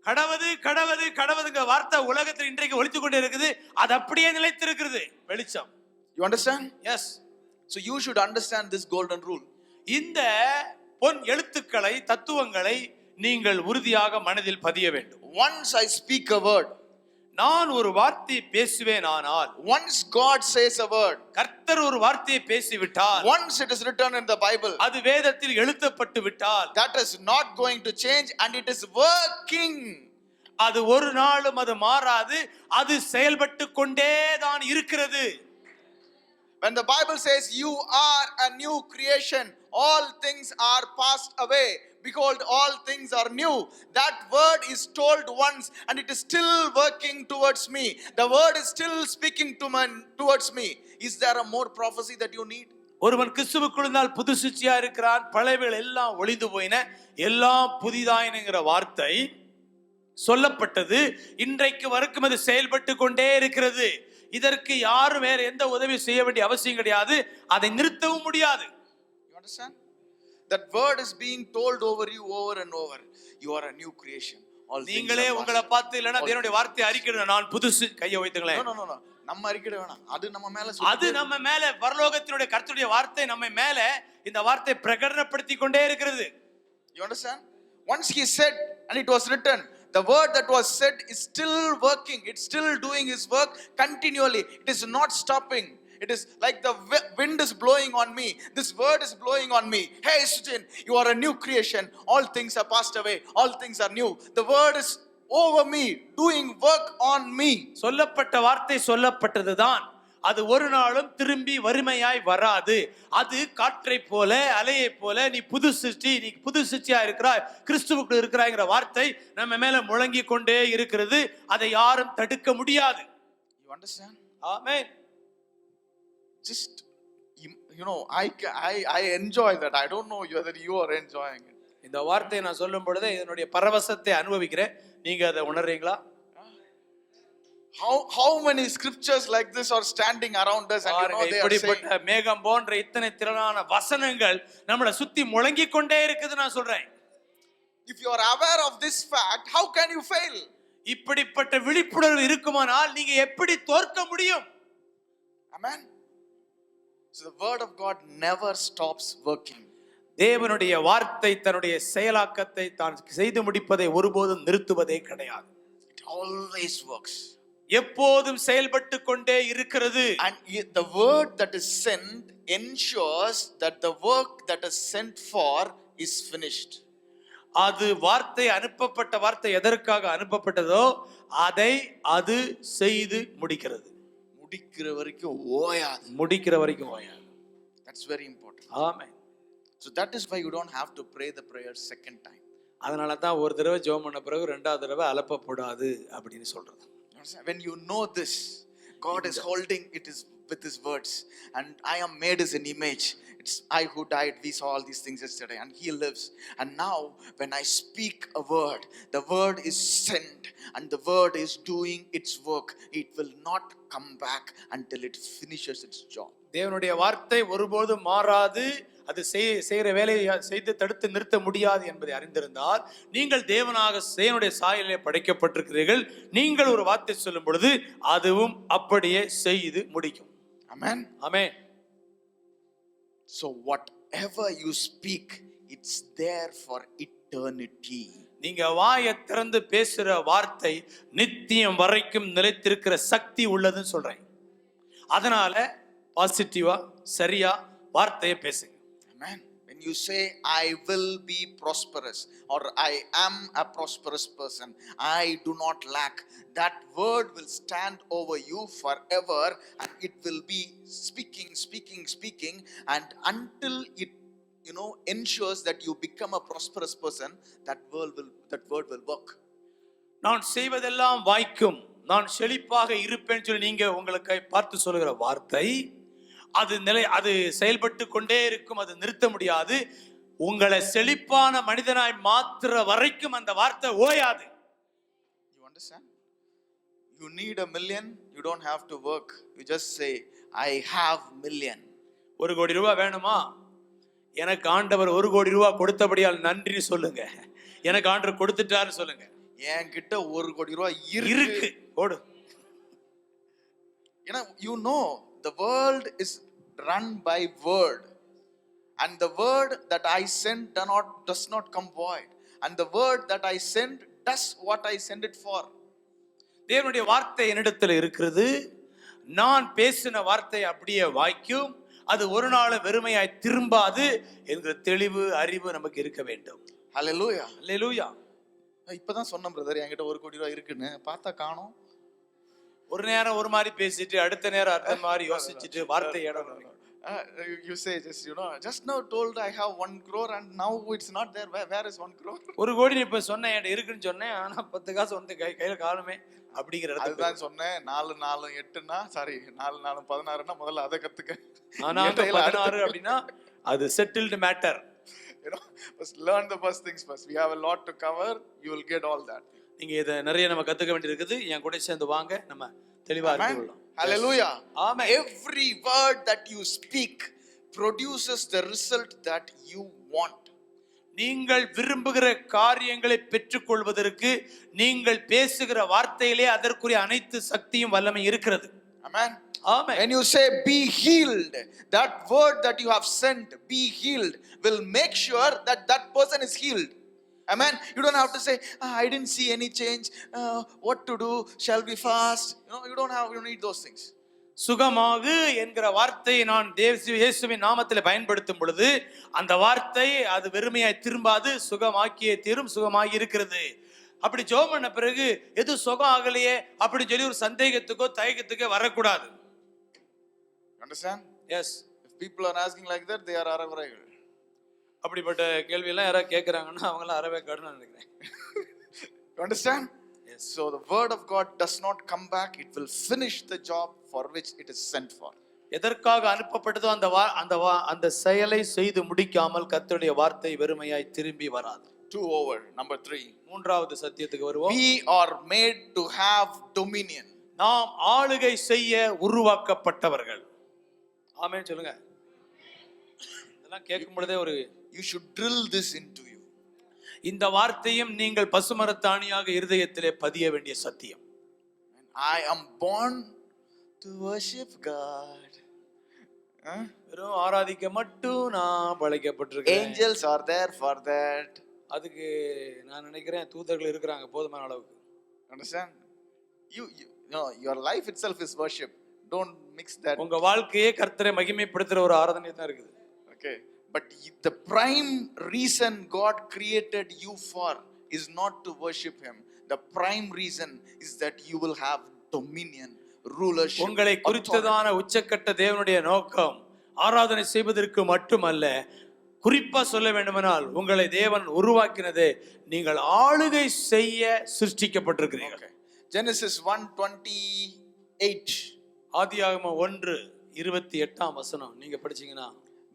கடவுது கடவுது கடவுதுங்க வார்த்தை உலகத்தில் இன்றைக்கு ஒலித்து கொண்டே இருக்குது. அது அப்படியே நிலைத்திருக்கிறது வெளிச்சம். You understand? Yes. So you should understand this golden rule. இந்த பொன் எழுத்துக்களை தத்துவங்களை நீங்கள் உறுதியாக மனதில் பதிய வேண்டும். Once I speak a word, நான் ஒரு வார்த்தையை பேசுவேன், ஆனால் once God says a word, கர்த்தர் ஒரு வார்த்தையை பேசிவிட்டால், once it is written in the Bible, அது வேதத்தில் எழுதப்பட்டு விட்டால், that is not going to change and it is working. அது ஒரு நாளும் அது மாறாது, அது செயல்பட்டு கொண்டே தான் இருக்கிறது. When the Bible says you are a new creation, all things are passed away, behold all things are new, that word is told once and it is still working towards me. The word is still speaking towards me. Is there a more prophecy that you need? ஒருவன் கிறிஸ்துவுக்குள் இருந்தால் புது சிருஷ்டியா இருக்கிறான், பழையவைகள் எல்லாம் ஒளிந்து போயின, எல்லாம் புதிதாயினங்கிற வார்த்தை சொல்லப்பட்டது. இன்றைக்கு வரைக்கும் அது செயல்பட்டு கொண்டே இருக்கிறது. இதற்கு யாரும் வேற எந்த உதவி செய்ய வேண்டிய அவசியம் கிடையாது. அதை நிறுத்தவும் முடியாது. You understand? That word is being told over you over and over. You are a new creation. நீங்களே உங்களை பார்த்து இல்லனா தேவனுடைய வார்த்தையை அறிக்கையிட, நான் புதுசு கையை வைத்துங்களேன். No, no, no. நம்ம அறிக்கையிட வேணாம். அது நம்ம மேல அது நம்ம மேல பரலோகத்தினுடைய கர்த்தருடைய வார்த்தை நம்ம மேல இந்த வார்த்தையை பிரகடனப்படுத்தி கொண்டே இருக்கிறது. You understand? Once he said and it was written, the word that was said is still working. It's still doing his work continually. It is not stopping. It is like the wind is blowing on me. This word is blowing on me. Hey Sujin, you are a new creation. All things are passed away. All things are new. The word is over me, doing work on me. சொல்லப்பட்ட வார்த்தை சொல்லப்பட்டதுதான். அது ஒரு நாளும் திரும்பி வறுமையாய் வராது. அது காற்றை போல அலையை போல நீ புது சிருஷ்டியா இருக்கிறாய், கிறிஸ்துவுக்குள் இருக்கிறாய்ங்கிற வார்த்தை நம்ம மேல முழங்கி கொண்டே இருக்கிறது. அதை யாரும் தடுக்க முடியாது. You understand? Amen. Just I enjoy that. I don't know whether you are enjoying it. இந்த வார்த்தையை நான் சொல்லும் பொழுது இதனுடைய பரவசத்தை அனுபவிக்கிறேன். நீங்க அதை உணர்றீங்களா? How many scriptures like this are standing around us and they are saying, இப்படிப்பட்ட மேகம் போன்ற இத்தனை திரளான வசனங்கள் நம்மளை சுத்தி முழங்கி கொண்டே இருக்குது. நான் சொல்றேன், if you are aware of this fact, how can you fail? இப்படிப்பட்ட விழிப்புணர்வு இருக்குமானால் நீங்க எப்படி தோற்க முடியும்? Amen. So the word of God never stops working. தேவனுடைய வார்த்தை தன்னுடைய செயலாக்கத்தை தான் செய்து முடிப்பதை ஒருபோதும் நிறுத்துவதே கிடையாது. It always works. எப்போதும் செயல்பட்டு கொண்டே இருக்கிறது. And the word that is sent ensures that the work that is sent for is finished. அது வார்த்தை அனுப்பப்பட்ட வார்த்தை எதற்காக அனுப்பப்பட்டதோ அதை அது செய்து முடிக்கிறது. முடிக்கிற வரைக்கும் ஓயாது. முடிக்கிற வரைக்கும் ஓயாது. That's very important. Amen. So that is why you don't have to pray the prayer second time. அதனால தான் ஒரு தடவை ஜெபம் பண்ண பிறகு இரண்டாவது தடவை அலப்பப்படாது அப்படின்னு சொல்றது. When you know this, God is holding it is with his words, and I am made as an image. It's I who died. We saw all these things yesterday, and he lives. And now when I speak a word, the word is sent and the word is doing its work. It will not come back until it finishes its job. தேவனுடைய வார்த்தை ஒருபோதும் மாறாது. அது செய்கிற வேலையை செய்து தடுத்து நிறுத்த முடியாது என்பதை அறிந்திருந்தால், நீங்கள் தேவனுடைய சாயலிலே படைக்கப்பட்டிருக்கிறீர்கள். நீங்கள் ஒரு வார்த்தை சொல்லும் பொழுது அதுவும் அப்படியே செய்து முடிக்கும். Amen. Amen. So whatever you speak, it's there for eternity. நீங்க வாயை திறந்து பேசுற வார்த்தை நித்தியம் வரைக்கும் நிலைத்திருக்கிற சக்தி உள்ளதுன்னு சொல்றேன். அதனால பாசிட்டிவா சரியா வார்த்தையை பேசுங்க. Amen. When you say I will be prosperous or I am a prosperous person, I do not lack, that word will stand over you forever and it will be speaking and until it ensures that you become a prosperous person, that word will work. நான் செய்வதெல்லாம் வாய்க்கும், நான் செழிப்பாக இருப்பேன்னு சொல்லி நீங்க உங்களுக்கு பார்த்து சொல்லுகிற வார்த்தை அது செயல்பட்டு கொண்டே இருக்கும், அது நிறுத்த முடியாது. உங்களை செழிப்பான மனிதனாய் மாத்துற வரைக்கும் அந்த வார்த்தை ஓயாது. You understand? You need $1 million, you don't have to work. You just say, I have $1 million. 1 கோடி ரூபாய் வேணுமா? எனக்கு ஆண்டவர் 1 கோடி ரூபாய் கொடுத்தபடியால் நன்றி சொல்லுங்க. எனக்கு ஆண்டவர் கொடுத்துட்டாரு சொல்லுங்க. என்கிட்ட 1 கோடி ரூபாய் இருக்கு, ஓடு. You know the world is run by word, and the word that I send does not come void, and the word that I send does what I send it for. தேவனுடைய வார்த்தை என்னிடத்தில் இருக்கிறது, நான் பேசின வார்த்தை அப்படியே வாய்க்கும், அது ஒரு நாள் வெறுமையாய் திரும்பாது என்கிற தெளிவு அறிவு நமக்கு இருக்க வேண்டும். ஹல்லேலூயா, ஹல்லேலூயா. இப்பதான் சொன்ன பிரதர் என்கிட்ட 1 கோடி ரூபாய் இருக்குன்னு, பார்த்தா காணோம். ஒரு நேரம் ஒரு மாதிரி பேசிட்டு அடுத்த நேரம் அடுத்த மாதிரி யோசிச்சுட்டு வார்த்தை இடம். You say just now told I have 1 crore and now it's not there. Where is 1 crore? 1 கோடி இப்ப சொன்னேன், என்கிட்ட இருக்குன்னு சொன்னேன், ஆனா 10 காசு வந்து கையில காணுமே அப்படிங்கிற இடத்துல அதுதான் சொன்னேன். 4 4 8னா சாரி 4 4 16னா முதல்ல அதை கத்துக்க. ஆனா 16 அப்படின்னா அது settled matter. First learn the first things first. We have a lot to cover. You will get all that. நீங்க இத நிறைய நம்ம கத்துக்க வேண்டியிருக்குது. என் கூட சேர்ந்து வாங்க, நம்ம தெளிவா அறிந்துகொள்ளலாம். Hallelujah. Amen. Every word that you speak produces the result that you want. நீங்கள் விரும்புகிற காரியங்களை பெற்றுக்கொள்வதற்கு நீங்கள் பேசுகிற வார்த்தையிலே அதற்குரிய அனைத்து சக்தியும் வல்லமை இருக்கிறது. Amen. Amen. When you say be healed, that word that you have sent, be healed, will make sure that that person is healed. Amen. You don't have to say, I didn't see any change. What to do? Shall we fast? You need those things. சுகமாகு என்கிற வார்த்தையை நான் இயேசுவின் நாமத்தில் பயன்படுத்தும் பொழுது அந்த வார்த்தை அது வெறுமையாய் திரும்பாது, சுகமாக்கியே தீரும், சுகமாகி இருக்கிறது. அப்படி ஜெபம் பண்ண பிறகு எது சுகம் ஆகலையே அப்படி சொல்லி ஒரு சந்தேகத்துக்கோ தயக்கத்துக்கோ வரக்கூடாது. Understand? Yes. If people are asking like that, they are அரவரைகள். அப்படிப்பட்ட கேள்வி எல்லாம் யாராவது கேட்கறாங்கன்னா அவங்க எல்லாம் அரவே கடன்னு நினைக்கிறேன். You understand? Yes. So the word of God does not come back. It will finish the job for which it is sent for. எதற்காக அனுப்பப்பட்டதோ அந்த செயலை செய்து முடிக்காமல் கர்த்தருடைய வார்த்தை வெறுமையாய் திரும்பி வராது. 2 over. Number 3. மூன்றாவது சத்தியத்துக்கு வருவோம். We are made to have dominion. நாம் ஆளுகை செய்ய உருவாக்கப்பட்டவர்கள். ஆமென் சொல்லுங்க. இதெல்லாம் கேட்கும் பொழுதே ஒரு You should drill this into you. இந்த வார்த்தையும் நீங்கள் பசுமரத்தாணியாக இருதயத்திலே பதிய வேண்டிய சத்தியம். I am born to worship God. வெறும் ஆராதிக்க மட்டும் நான் படைக்கப்பட்டிருக்கேன். Angels are there for that. அதுக்கு நான் நினைக்கிறேன் தூதர்கள் இருக்கிறாங்க போதுமான அளவுக்கு. Understand? Your life itself is worship. Don't mix that. உங்க வாழ்க்கையே கர்த்தரை மகிமைப்படுத்துற ஒரு ஆராதனை தான் இருக்குது. Okay. But the prime reason God created you for is not to worship Him. The prime reason is that you will have dominion, rulership. உங்களை குறித்ததான உச்சக்கட்ட தேவனுடைய நோக்கம் ஆராதனை செய்வதற்கு மட்டுமல்ல, குறிப்பா சொல்ல வேண்டுமானால் உங்களை தேவன் உருவாக்கினதே நீங்கள் ஆளுகை செய்ய சிருஷ்டிக்கப்பட்டிருக்கிறீர்கள். Genesis 1:28. ஆதியாகமம் 1:28 நீங்க படிச்சீங்கன்னா,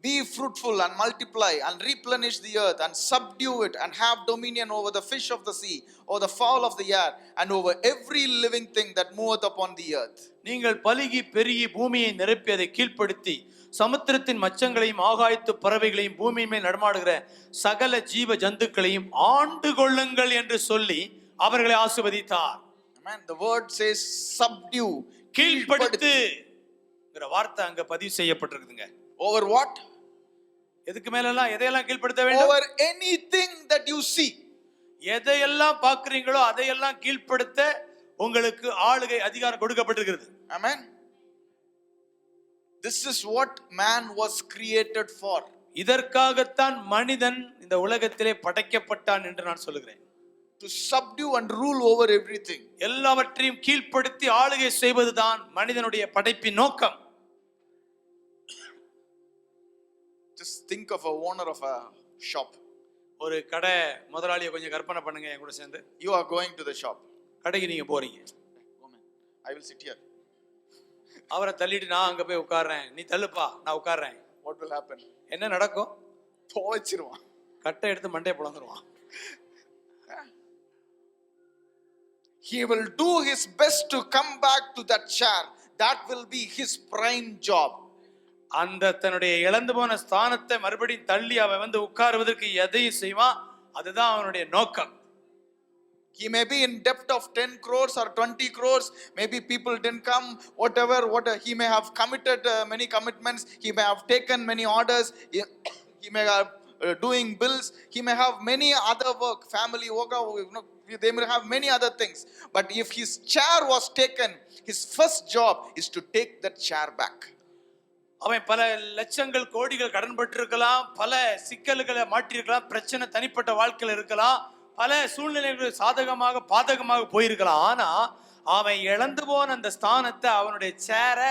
be fruitful and multiply and replenish the earth and subdue it and have dominion over the fish of the sea, over the fowl of the air and over every living thing that moveth upon the earth. நீங்கள் பலுகி பெருகி பூமியை நிரப்பி அதை கீழ்ப்படுத்தி சமுத்திரத்தின் மச்சங்களையும் ஆகாயத்து பறவைகளையும் பூமியின் மேல் நடமாடுகிற சகல ஜீவ ஜந்துக்களையும் ஆண்டு கொள்ளுங்கள் என்று சொல்லி அவர்களை ஆசீர்வதித்தார். Amen. The word says subdue, கீழ்ப்படுத்து வார்த்தை அங்க பதிவு செய்யப்பட்டிருக்குதுங்க. Over what? எதுக்கு மேலெல்லாம் எதையெல்லாம் கீழ்ப்படுத்த வேண்டும்? Over anything that you see. எதையெல்லாம் பார்க்கிறீங்களோ அதையெல்லாம் கீழ்ப்படுத்த உங்களுக்கு ஆளுகை அதிகாரம் கொடுக்கப்பட்டிருக்கிறது. Amen. This is what man was created for. இதற்காகத்தான் மனிதன் இந்த உலகத்திலே படைக்கப்பட்டான் என்று நான் சொல்லுகிறேன். To subdue and rule over everything. எல்லாவற்றையும் கீழ்ப்படுத்தி ஆளுகை செய்வதுதான் மனிதனுடைய படைப்பின் நோக்கம். Just think of a owner of a shop. ஒரு கடை முதலாளியை கொஞ்சம் கற்பனை பண்ணுங்க என் கூட சேர்ந்து. You are going to the shop. கடைக்கு நீங்க போறீங்க. Go man. I will sit here. அவரை தள்ளிட்டு நான் அங்க போய் உட்கார்றேன். நீ தள்ளுப்பா, நான் உட்கார்றேன். What will happen? என்ன நடக்கும்? துவைச்சிருவான். கட்டை எடுத்து மண்டையை பிளந்துருவான். He will do his best to come back to that chair. That will be his prime job. அந்த தன்னுடைய இழந்து போன ஸ்தானத்தை மறுபடியும் தள்ளி அவன் வந்து உட்காருவதற்கு எதையும் செய்வான். அதுதான் அவனுடைய நோக்கம். He may be in debt of 10 crores or 20 crores. Maybe people didn't come. Whatever. He may have committed many commitments. He may have taken many orders. He may have doing bills. He may have many other work, family work. They may have many other things. But if his chair was taken, his first job is to take that chair back. அவன் பல லட்சங்கள் கோடிகள் கடன் பட்டிருக்கலாம், பல சிக்கல்களை மாட்டிருக்கலாம், பிரச்சனை தனிப்பட்ட வாழ்க்கையில் இருக்கலாம், பல சூழ்நிலைகள் சாதகமாக பாதகமாக போயிருக்கலாம். ஆனா அவன் இழந்து போன அந்த ஸ்தானத்தை, அவனுடைய சேரை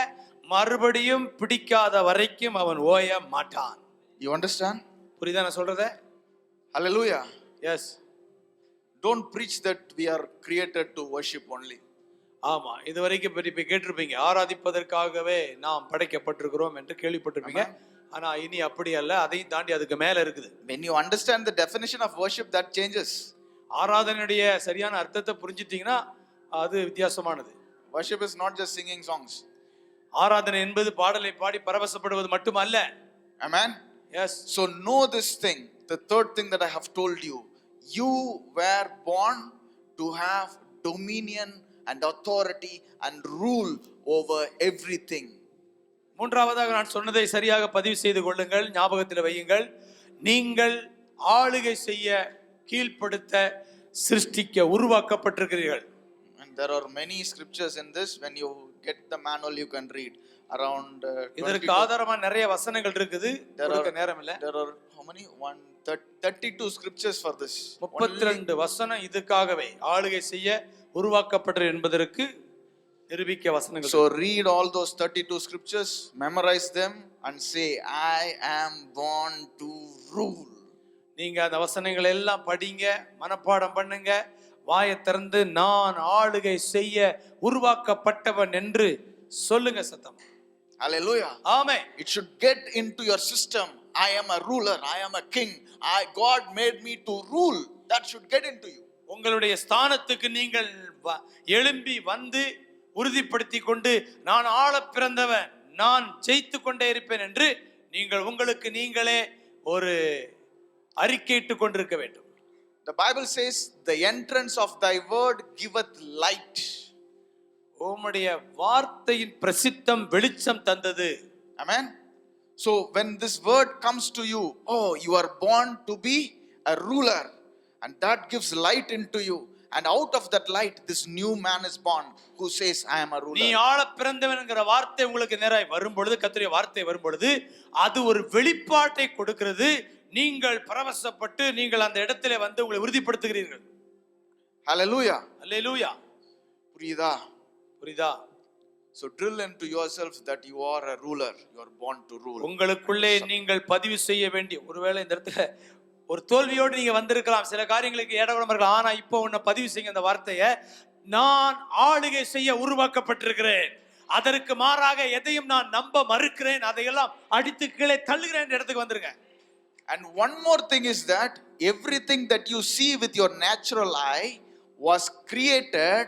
மறுபடியும் பிடிக்காத வரைக்கும் அவன் ஓய மாட்டான். You understand? புரியுதா நான் சொல்றத? Hallelujah. Yes. Don't preach that we are created to worship only. ஆமா, இது வரைக்கும் இப்ப கேட்டிருப்பீங்க, ஆராதிப்பதற்காகவே நாம் படைக்கப்பட்டிருக்கிறோம் என்று கேள்விப்பட்டிருப்பீங்க. ஆனா இனி அப்படி அல்ல, அதையும் தாண்டி அதுக்கு மேல இருக்குது. When you understand the definition of worship, that changes. ஆராதனையுடைய சரியான அர்த்தத்தை புரிஞ்சிட்டீங்கன்னா அது வித்தியாசமானது. Worship is not just singing songs. ஆராதனை என்பது பாடலை பாடி பரவசப்படுவது மட்டுமல்ல. Amen. Yes. So know this thing, the third thing that I have told you. You were born to have dominion and authority and rule over everything. மூன்றாவதாக நான் சொன்னதை சரியாக பதிவு செய்து கொள்ளுங்கள், ஞாபகத்தில் வையுங்கள். நீங்கள் ஆளுகை செய்ய, கீழ்ப்படுத்த, சிருஷ்டிக்க உருவாக்கப்பட்டிருக்கிறீர்கள். And there are many scriptures in this. When you get the manual, you can read around. இதற்கு ஆதாரமா நிறைய வசனங்கள் இருக்குது. கொடுக்க நேரம் இல்ல. There are how many? 32 scriptures for this. 32 வசனம் இதுக்காகவே ஆளுகை செய்ய உருவாக்கப்பட்டது என்பதற்கு நிரூபிக்க வசனங்கள். So read all those 32 scriptures, memorize them and say, I am born to rule. நீங்க அந்த வசனங்களை எல்லாம் படிங்க, மனப்பாடம் பண்ணுங்க, வாயை திறந்து நான் ஆளுகை செய்ய உருவாக்கப்பட்டவன் என்று சொல்லுங்க சத்தம். Hallelujah. Amen. It should get into your system. I am a ruler, I am a king. God made me to rule. That should get into you. உங்களுடைய ஸ்தானத்துக்கு நீங்கள் எழும்பி வந்து உறுதிப்படுத்தி கொண்டு நான் ஆள பிறந்தவன், நான் ஜெயித்து கொண்டே இருப்பேன் என்று நீங்கள் உங்களுக்கு நீங்களே ஒரு அறிக்கையிட்டு கொண்டிருக்க வேண்டும். The Bible says, the entrance of thy word giveth light. உம்முடைய வார்த்தையின் பிரசித்தம் வெளிச்சம் தந்தது. Amen. So when this word comes to you, oh, you are born to be a ruler, and that gives light into you, and out of that light this new man is born who says I am a ruler. நீ ஆள பிறந்தவன் என்கிற வார்த்தை உங்களுக்கு நேராய் வரும் பொழுது, கர்த்தருடைய வார்த்தை வரும் பொழுது அது ஒரு வெளிப்பாட்டை கொடுக்கிறது. நீங்கள் பரவசப்பட்டு நீங்கள் அந்த இடத்திலே வந்து உங்களை உறுதிப்படுத்துகிறீர்கள். Hallelujah. அல்லேலூயா. புரியுதா? So drill into yourself that you are a ruler. You are born to rule. உங்களுக்குள்ளே நீங்கள் பதிவு செய்ய வேண்டிய, ஒருவேளை இந்த இடத்துல ஒரு தோல்வியோடு நீங்க வந்திருக்கலாம், சில காரியங்களுக்கு இடகுடமா இருக்கலாம். ஆனா இப்போ உன்னை பதிவு செய்யுங்க அந்த வார்த்தையை, நான் ஆளுகை செய்ய உருவாக்கப்பட்டிருக்கிறேன். அதற்கு மாறாக எதையும் நான் நம்ப மறுக்கிறேன், அதையெல்லாம் அடித்து கீழே தள்ளுகிறேன் இடத்துக்கு வந்துருங்க. And one more thing is that everything that you see with your natural eye was created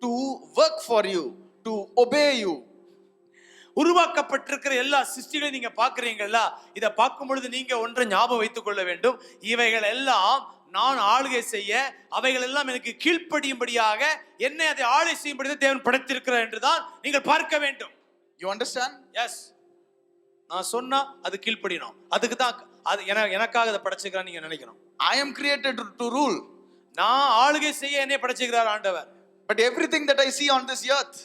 to work for you, to obey you. உருவாக்கப்பட்டிருக்கிற எல்லா சிருஷ்டிகளையும் நீங்க பாக்குறீங்களா? இதை பார்க்கும் பொழுது நீங்க ஒன்றை ஞாபகம் வைத்துக் கொள்ள வேண்டும். இவைகள் எல்லாம் நான் ஆளுகை செய்ய, அவைகள் எல்லாம் எனக்கு கீழ்ப்படியும்படியாக, என்னை அதை ஆளுகை செய்யும்படி தேவன் படைத்திருக்கிறார் என்றுதான் நீங்கள் பார்க்க வேண்டும். You understand? Yes. நான் சொன்னா அது கீழ்ப்படியணும். அதுக்கு தான் அது எனக்காக அதை படைச்சிருக்கிறார் நீங்க நினைக்கணும். I am created to rule. நான் ஆளுகை செய்ய என்னை படைச்சிருக்கிறார் ஆண்டவர். But everything that I see on this earth,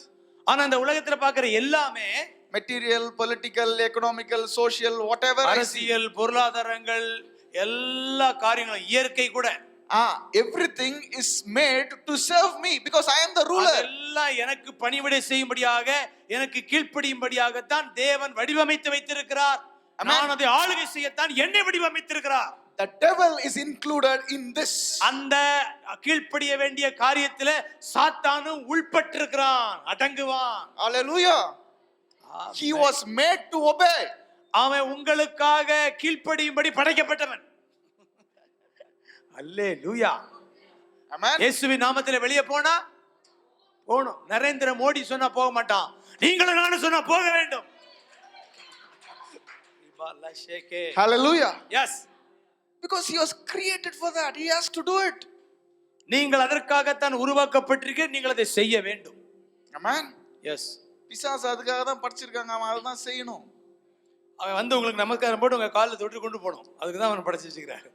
ஆனா இந்த உலகத்துல பாக்குற எல்லாமே, material, political, economical, social, whatever, அரசியல், பொருளாதாரங்கள், எல்லா காரியங்களும், இயற்கை கூட, everything is made to serve me because I am the ruler. எல்லாம் எனக்கு பணிவிடை செய்யும்படியாக, எனக்கு கீழ்ப்படியும்படியாக தான் தேவன் வடிவமைத்து வைத்திருக்கிறார். நான் அதை ஆளுகை செய்யத்தான் என்னை வடிவமைத்திருக்கிறார். The devil is included in this. அந்த கீழ்ப்படிய வேண்டிய காரியத்துல சாத்தானும் உள்பட்டிருக்கிறான், அடங்குவான். Hallelujah. He was made to obey. அவன் உங்களுக்காக கீழ்ப்படியும்படி படைக்கப்பட்டவன். அல்லேலூயா. Amen. இயேசுவின் நாமத்திலே வெளியே போனா போணும். நரேந்திர மோடி சொன்னா போக மாட்டான், நீங்களும் நானும் சொன்னா போக வேண்டும். Hallelujah. Yes. Because he was created for that. He has to do it. நீங்கள் அதற்காகத்தான் உருவாக்கப்பட்டிருக்க, நீங்கள் அதை செய்ய வேண்டும். Amen. Yes. பிசாசு அதுக்காக தான் படிச்சிருக்காங்க, அவன் அதுதான் செய்யணும். அவன் வந்து உங்களுக்கு நமஸ்காரம் போட்டு உங்க காலில் தொட்டு கொண்டு போகணும், அதுக்கு தான் அவன் படைச்சு வச்சுக்கிறாரு.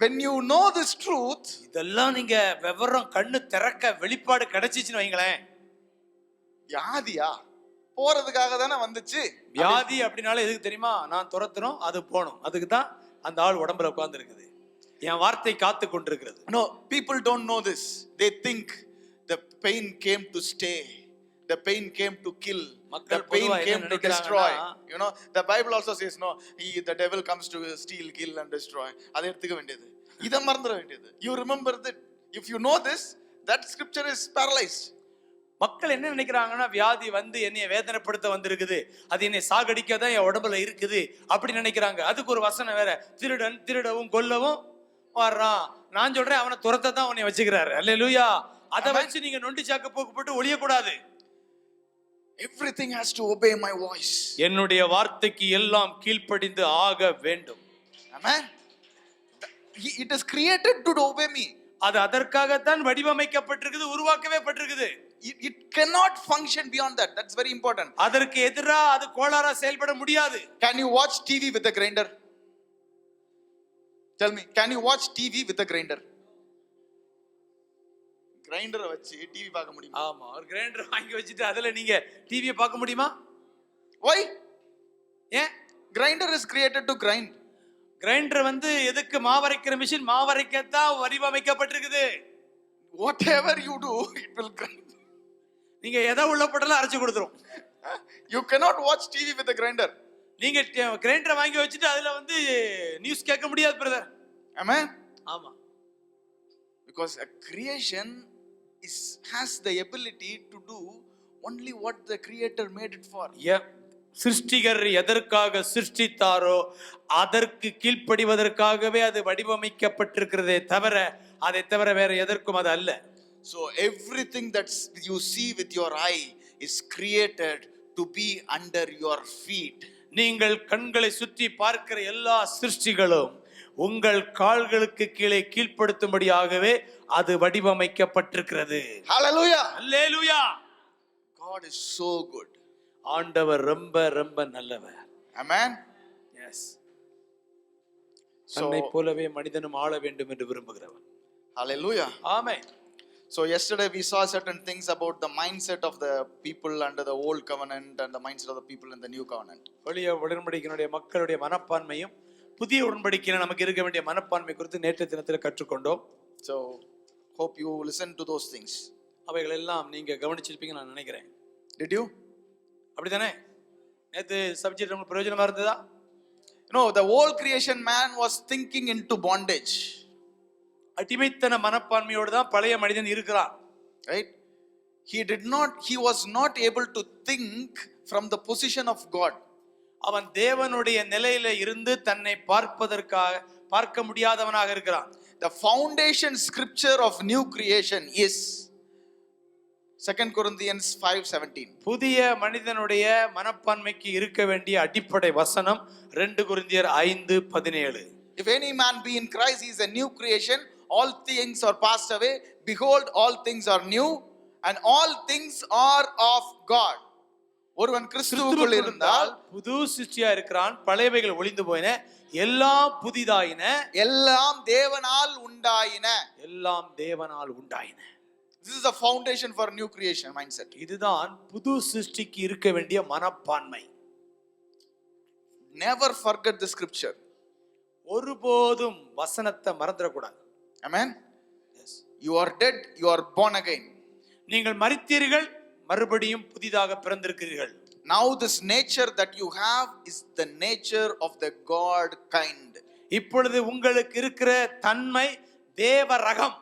When you know this truth, இதெல்லாம் நீங்க விவரம் கண்ணு திறக்க வெளிப்பாடு கிடைச்சிச்சுன்னு வைங்களேன். வியாதியா போறதுக்காக தானே வந்துச்சு. வியாதி அப்படின்னால எதுக்கு தெரியுமா? நான் துரத்துறோம், அது போகணும், அதுக்கு தான் அந்த ஆள் உடம்புல உட்கார்ந்து இருக்குது. என் வார்த்தை காத்து கொண்டிருக்கிறது. No, people don't know this. They think the pain came to stay. The pain came to kill. The pain came to destroy. You know, the Bible also says no, the devil comes to steal, kill and destroy. அதை எடுத்துக்க வேண்டியது, இதை மறந்துட வேண்டியது. You remember that. If you know this, that scripture is paralyzed. மக்கள் என்ன நினைக்கிறாங்கன்னா, வியாதி வந்து என்னைய வேதனைப்படுத்த வந்திருக்குது, அது என்னை சாகடிக்க தான் என் உடம்புல இருக்குது அப்படி நினைக்கிறாங்க. அதுக்கு ஒரு வசனம் வேற, திருடன் திருடவும் கொல்லவும் வர்றான். நான் சொல்றேன், அவனை துரத்த தான் உன்னை வச்சுக்கிறாரு. அல்லேலூயா. அதை வச்சு நீங்க நொண்டி சாக்கு போக்கு போட்டு ஒளியக்கூடாது. Everything has to obey my voice. என்னுடைய வார்த்தைக்கு எல்லாம் கீழ்ப்படிந்து ஆக வேண்டும். Amen. It is created to obey me. அது அதற்காகத்தான் வடிவமைக்கப்பட்டிருக்குது, உருவாக்கவே பட்டிருக்குது. It cannot function beyond that. That's very important. அதற்கு எதிரா அது கோளாறா செயல்பட முடியாது. Can you watch TV with a grinder? Tell me, can you watch TV with a grinder? கிரைண்டரை வச்சு டிவி பார்க்க முடியுமா? ஆமா, ஒரு கிரைண்டர் வாங்கி வச்சிட்டு அதுல நீங்க டிவியை பார்க்க முடியுமா? Why? ஏன்? Grinder is created to grind. Grinder வந்து எதுக்கு? மாவரைக்கிற machine, மாவரைக்கத்தான் வடிவமைக்கப்பட்டிருக்குது. Whatever you do, it will grind. நீங்க எதை உள்ள போட்டாலும் அரைச்சு கொடுத்துரும். You cannot watch TV with a grinder. நீங்க கிரைண்டரை வாங்கி வச்சுட்டு அதுல வந்து நியூஸ் கேட்க முடியாது பிரதர். Amen. ஆமா. Because a creation has the ability to do only what the creator made it for. சிருஷ்டிகர் எதற்காக சிருஷ்டித்தாரோ அதற்கு கீழ்ப்படிவதற்காகவே அது வடிவமைக்கப்பட்டிருக்கிறதே தவிர, அதை தவிர வேற எதற்கும் அது அல்ல. So everything that you see with your eye is created to be under your feet. நீங்கள் கண்களை சுற்றி பார்க்கிற எல்லா சிருஷ்டிகளும் உங்கள் கால்களுக்கு கீழே கீழ்ப்படுத்தும்படியாகவே அது வடிவமைக்கப்பட்டிருக்கிறது. Hallelujah. Hallelujah. God is so good. ஆண்டவர் ரொம்ப ரொம்ப நல்லவர். Amen. Yes. தன்னை போலவே மனிதனும் ஆள வேண்டும் என்று விரும்புகிறவர். Hallelujah. Amen. So yesterday we saw certain things about the mindset of the people under the old covenant and the mindset of the people in the new covenant. பழைய உடன்படிக்கையினுடைய மக்களுடைய மனப்பான்மையும் புதிய உடன்படிக்கையில நமக்கு இருக்க வேண்டிய மனப்பான்மை குறித்து நேற்று தினத்தில் கற்றுக்கொண்டோம். So hope you listen to those things. அவைகள் எல்லாம் நீங்க கவனிச்சிருப்பீங்க நான் நினைக்கிறேன். Did you? அப்படிதானே? நேற்று சப்ஜெக்ட் உங்களுக்கு பிரயோஜனமா இருந்ததா? No, the whole creation man was thinking into bondage. அடிமைத்தன மனப்பான்மையோடு தான் பழைய மனிதன் இருக்கிறான். Right? He was not able to think from the position of God. அவன் தேவனுடைய நிலையில இருந்து தன்னை பார்க்க முடியாதவனாக இருக்கிறான். The foundation scripture of new creation is 2 Corinthians 5:17. புதிய மனிதனுடைய மனப்பான்மைக்கு இருக்க வேண்டிய அடிப்படை வசனம் 2 கொரிந்தியர் 5:17. If any man be in Christ, he is a new creation. All things are passed away. Behold, all things are new, and all things are of God. ஒருவன் கிறிஸ்துவுக்குள் இருந்தால் புது சிருஷ்டியா இருக்கிறான், பழையவைகள் ஒளிந்து போயின, எல்லாம் புதிதாயின, எல்லாம் தேவனால் உண்டாயின. எல்லாம் தேவனால் உண்டாயின. This is a foundation for new creation mindset. இதுதான் புது சிருஷ்டிக்கு இருக்க வேண்டிய மனப்பான்மை. Never forget the scripture. ஒருபோதும் வசனத்தை மறந்துடக்கூடாது. Amen. Yes. You are dead, you are born again. நீங்கள் மரித்தீர்கள், மறுபடியும் புதிதாக பிறந்திருக்கிறீர்கள். Now this nature that you have is the nature of the God kind. இப்பொழுது உங்களுக்கு இருக்கிற தன்மை தேவ ரகம்.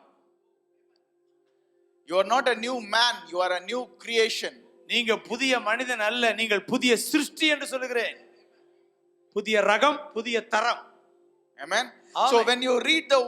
You are not a new man, you are a new creation. நீங்க புதிய மனிதன் அல்ல, நீங்கள் புதிய சிருஷ்டி என்று சொல்லுகிறேன். புதிய ரகம், புதிய தரம். Amen. Amen. So when you read the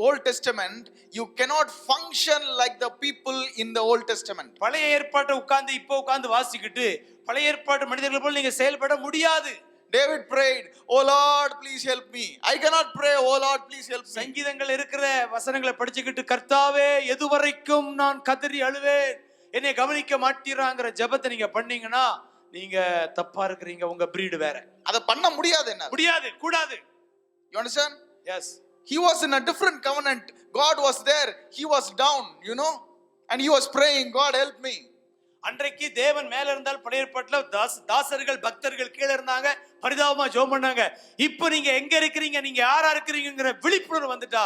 Old Testament, you cannot function like the people in the Old Testament. பழைய ஏற்பாட்டை உட்கார்ந்து வாசிக்கிட்டு பழைய ஏற்பாட்டு மனிதர்கள் போல நீங்க செயல்பட முடியாது. David prayed, "Oh Lord, please help me." I cannot pray, "Oh Lord, please help me." சங்கீதங்கள் இருக்கிற வசனங்களை படிச்சுக்கிட்டு கர்த்தாவே எதுவரைக்கும் நான் கதறி அழுவேன், என்னை கவனிக்க மாட்டீராங்கிற ஜெபத்தை நீங்க பண்ணீங்கன்னா நீங்க தப்பா இருக்கிறீங்க. உங்க பிரீடு வேற. அத பண்ண முடியாது. என்ன முடியாது, கூடாது. You understand? Yes. He was in a different covenant. God was there. He was down, and he was praying, "God help me." அன்றைக்கு தேவன் மேல இருந்தால் பழைய ஏற்பாட்டுல தாசர்கள் பக்தர்கள் கீழே இருந்தாங்க, பரிதாபமா ஜெபம் பண்ணாங்க. இப்போ நீங்க எங்க இருக்கிறீங்க, நீங்க யாரா இருக்கிறீங்கங்கிற விழிப்புணர்வு வந்துட்டா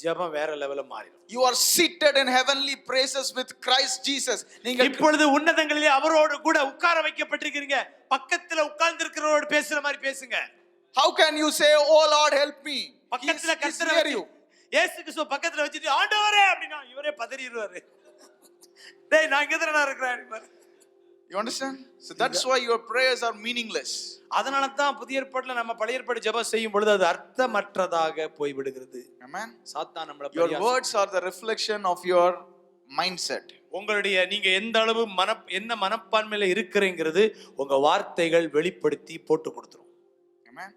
ஜெபம் வேற லெவல்ல மாறிடும். You are seated in heavenly places with Christ Jesus. நீங்க இப்பொழுது உன்னதங்களிலே அவரோடு கூட உட்கார வைக்கப்பட்டிருக்கிறீங்க. பக்கத்துல உட்கார்ந்து இருக்கிறவரோடு பேசுற மாதிரி பேசுங்க. How can you say, "Oh Lord, help me"? பக்கத்துல He's கர்த்தரை near you. இயேசு கிறிஸ்துவ பக்கத்துல வச்சிட்டு ஆண்டவரே அப்படினா இவரே பதறிடுவாரு. டேய் நான் இங்க தான இருக்கறேன். You understand? So that's why your prayers are meaningless. அதனால தான் புதிய ஏற்பாட்டுல நம்ம பழைய ஏற்பாடு ஜெபம் செய்யும் பொழுது அது அர்த்தமற்றதாக போய் விடுகிறது. Amen. சாத்தான் நம்மள Your words are the reflection of your mindset. உங்களுடைய நீங்க எந்த அளவு என்ன மனப்பான்மையில இருக்கிறீங்கிறது உங்க வார்த்தைகள் வெளிப்படுத்தி போட்டு கொடுத்துரும். Amen.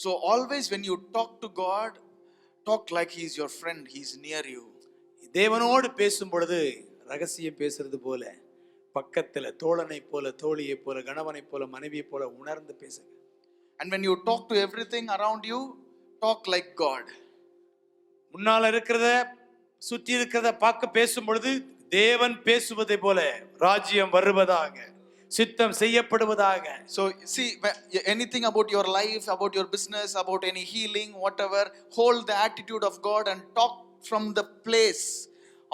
So always when you talk to God, talk like he is your friend, he is near you. தேவனோடு பேசும் பொழுது ரகசியம் பேசுறது போல, பக்கத்துல தோழனை போல, தோழியை போல, கணவனை போல, மனைவியை போல உணர்ந்து பேசுங்க. And when you talk to everything around you, talk like God. முன்னால இருக்கிறத சுற்றி இருக்கிறத பார்க்க பேசும் பொழுது தேவன் பேசுவதை போல ராஜ்யம் வருவதாக, சித்தம் செய்யப்படுவதாக. So see, anything about your life, about your business, about any healing, whatever, hold the attitude of God and talk from the place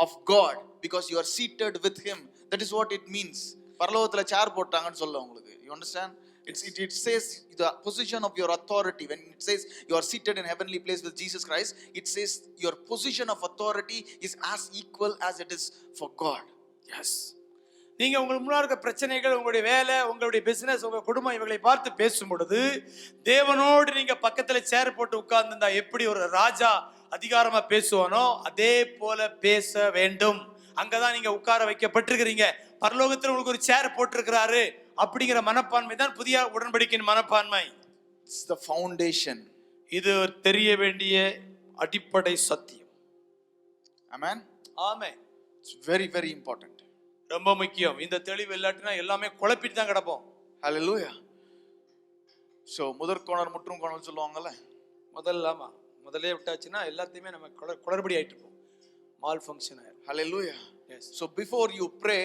of God because you are seated with him. That is what it means. பரலோகத்துல சேர் போட்டாங்கன்னு சொல்ல உங்களுக்கு. You understand? It says the position of your authority. When it says you are seated in heavenly place with Jesus Christ, it says your position of authority is as equal as it is for God. Yes. நீங்க உங்களுக்கு முன்னாடி இருக்க பிரச்சனைகள், உங்களுடைய வேலை, உங்களுடைய பிசினஸ், உங்க குடும்பம் இவங்களை பார்த்து பேசும் பொழுது தேவனோடு நீங்க பக்கத்துல சேர் போட்டு உட்கார்ந்துருந்தா எப்படி ஒரு ராஜா அதிகாரமா பேசுவானோ அதே போல பேச வேண்டும். அங்கதான் நீங்க உட்கார வைக்கப்பட்டிருக்கிறீங்க. பரலோகத்தில் உங்களுக்கு ஒரு சேர் போட்டிருக்கிறாரு அப்படிங்கிற மனப்பான்மை தான் புதிய உடன்படிக்கையின் மனப்பான்மை. It's the foundation. இது தெரிய வேண்டிய அடிப்படை சத்தியம். Amen. Amen. It's very very important. ரொம்ப முக்கியம். இந்த தெளிவு இல்லாட்டினா எல்லாமே குழப்பிட்டு தான் கிடப்போம். Hallelujah. So முதற் கோணர் முற்றும் கோணல் சொல்லுவாங்கல்ல, முதல்ல விட்டாச்சுன்னா எல்லாத்தையுமே நம்ம குளறுபடி ஆயிட்டு இருப்போம். மால் ஃபங்க்ஷன் ஆயிடும். Hallelujah. Yes. So before you pray,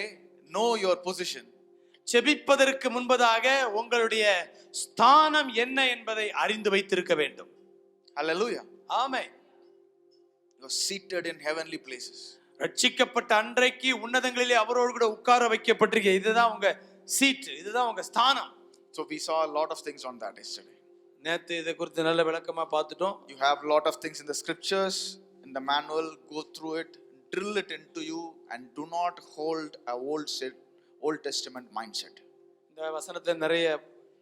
know your position. செபிப்பதற்கு முன்பதாக உங்களுடைய ஸ்தானம் என்ன என்பதை அறிந்து வைத்திருக்க வேண்டும். Hallelujah. Amen. You are seated in heavenly places. ரட்சிக்கப்பட்ட அன்றைக்கு உன்னதங்களிலே அவரோடு கூட உட்கார வைக்கப்பட்டிருக்க. இதுதான் உங்க சீட், இதுதான் உங்க ஸ்தானம். So we saw a lot of things on that yesterday. நேத்து இதை குறித்து நல்ல விளக்கமா பார்த்துட்டோம். You have a lot of things in the scriptures, in the manual. Go through it, drill it into you, and do not hold a Old Testament mindset. இந்த வசனத்தை நிறைய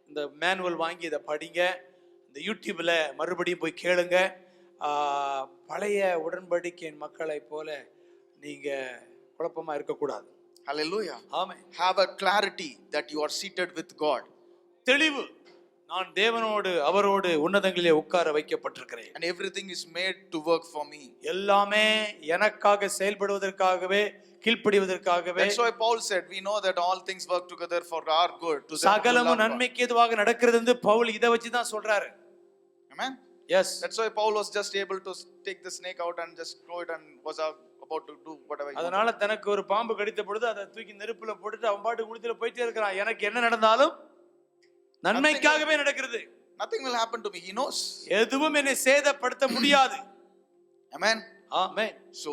இந்த மேனுவல் வாங்கி இதை படிங்க. இந்த யூடியூப்ல மறுபடியும் போய் கேளுங்க. பழைய உடன்படிக்கையின் மக்களை போல நீங்க குழப்பமா இருக்கக்கூடாது. Hallelujah. Amen. Have a clarity that you are seated with God. தெளிவு, நான் தேவனோடு அவரோடு உன்னதங்களிலே உட்கார வைக்கப்பட்டிருக்கிறேன். And everything is made to work for me. எல்லாமே எனக்காக செயல்படுவதற்காகவே, கீழ்ப்படிவதற்காகவே. That's why Paul said, we know that all things work together for our good. சகலமும் நன்மைக்கு ஏதுவாக நடக்கிறது என்று பவுல் இதை வச்சு தான் சொல்றாரு. Amen. Yes. That's why Paul was just able to take the snake out and just throw it and was about to do whatever. அதனால தனக்கு ஒரு பாம்பு கடித்த பொழுது அதை தூக்கி நெருப்புல போட்டுட்டு அவன் பாட்டு குளித்துல போயிட்டே இருக்கிறான். எனக்கு என்ன நடந்தாலும் நன்மைக்காகவே நடக்கிறது. Nothing will happen to me. He knows. எதுவும் என்னை சேதப்படுத்த முடியாது. Amen. Amen. So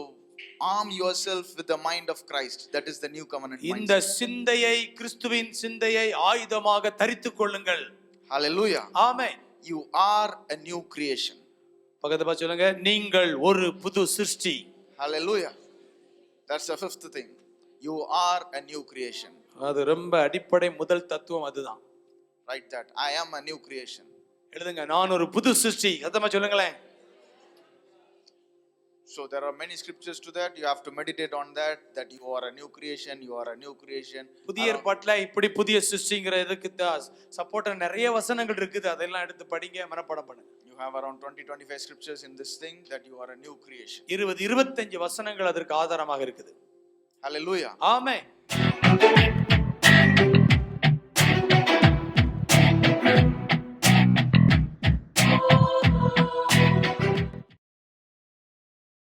arm yourself with the mind of Christ. That is the new covenant இந்த mindset. சிந்தையை, கிறிஸ்துவின் சிந்தையை ஆயுதமாக தரித்துக் கொள்ளுங்கள். Hallelujah. Amen. You are a new creation. பக்கத்துல பார்த்து சொல்லுங்க, நீங்கள் ஒரு புது சிருஷ்டி. Hallelujah. That's the fifth thing. You are a new creation. அது ரொம்ப அடிப்படை முதல் தத்துவம் அதுதான். Write that. I am a new creation. எழுதுங்க, நான் ஒரு புது சிருஷ்டி. சத்தமா சொல்லுங்களேன். So there are many scriptures to that. You have to meditate on that. That you are a new creation. You are a new creation. புதிய ஏற்பாட்டுல இப்படி புதிய சிருஷ்டிங்கிற இதுக்கு சப்போர்ட்டா நிறைய வசனங்கள் இருக்குது. அதெல்லாம் எடுத்து படிங்க, மனப்பாடம் பண்ணுங்க. You have around 20-25 scriptures in this thing that you are a new creation. 20-25 வசனங்கள் அதற்கு ஆதாரமாக இருக்குது. Hallelujah. ஆமென்.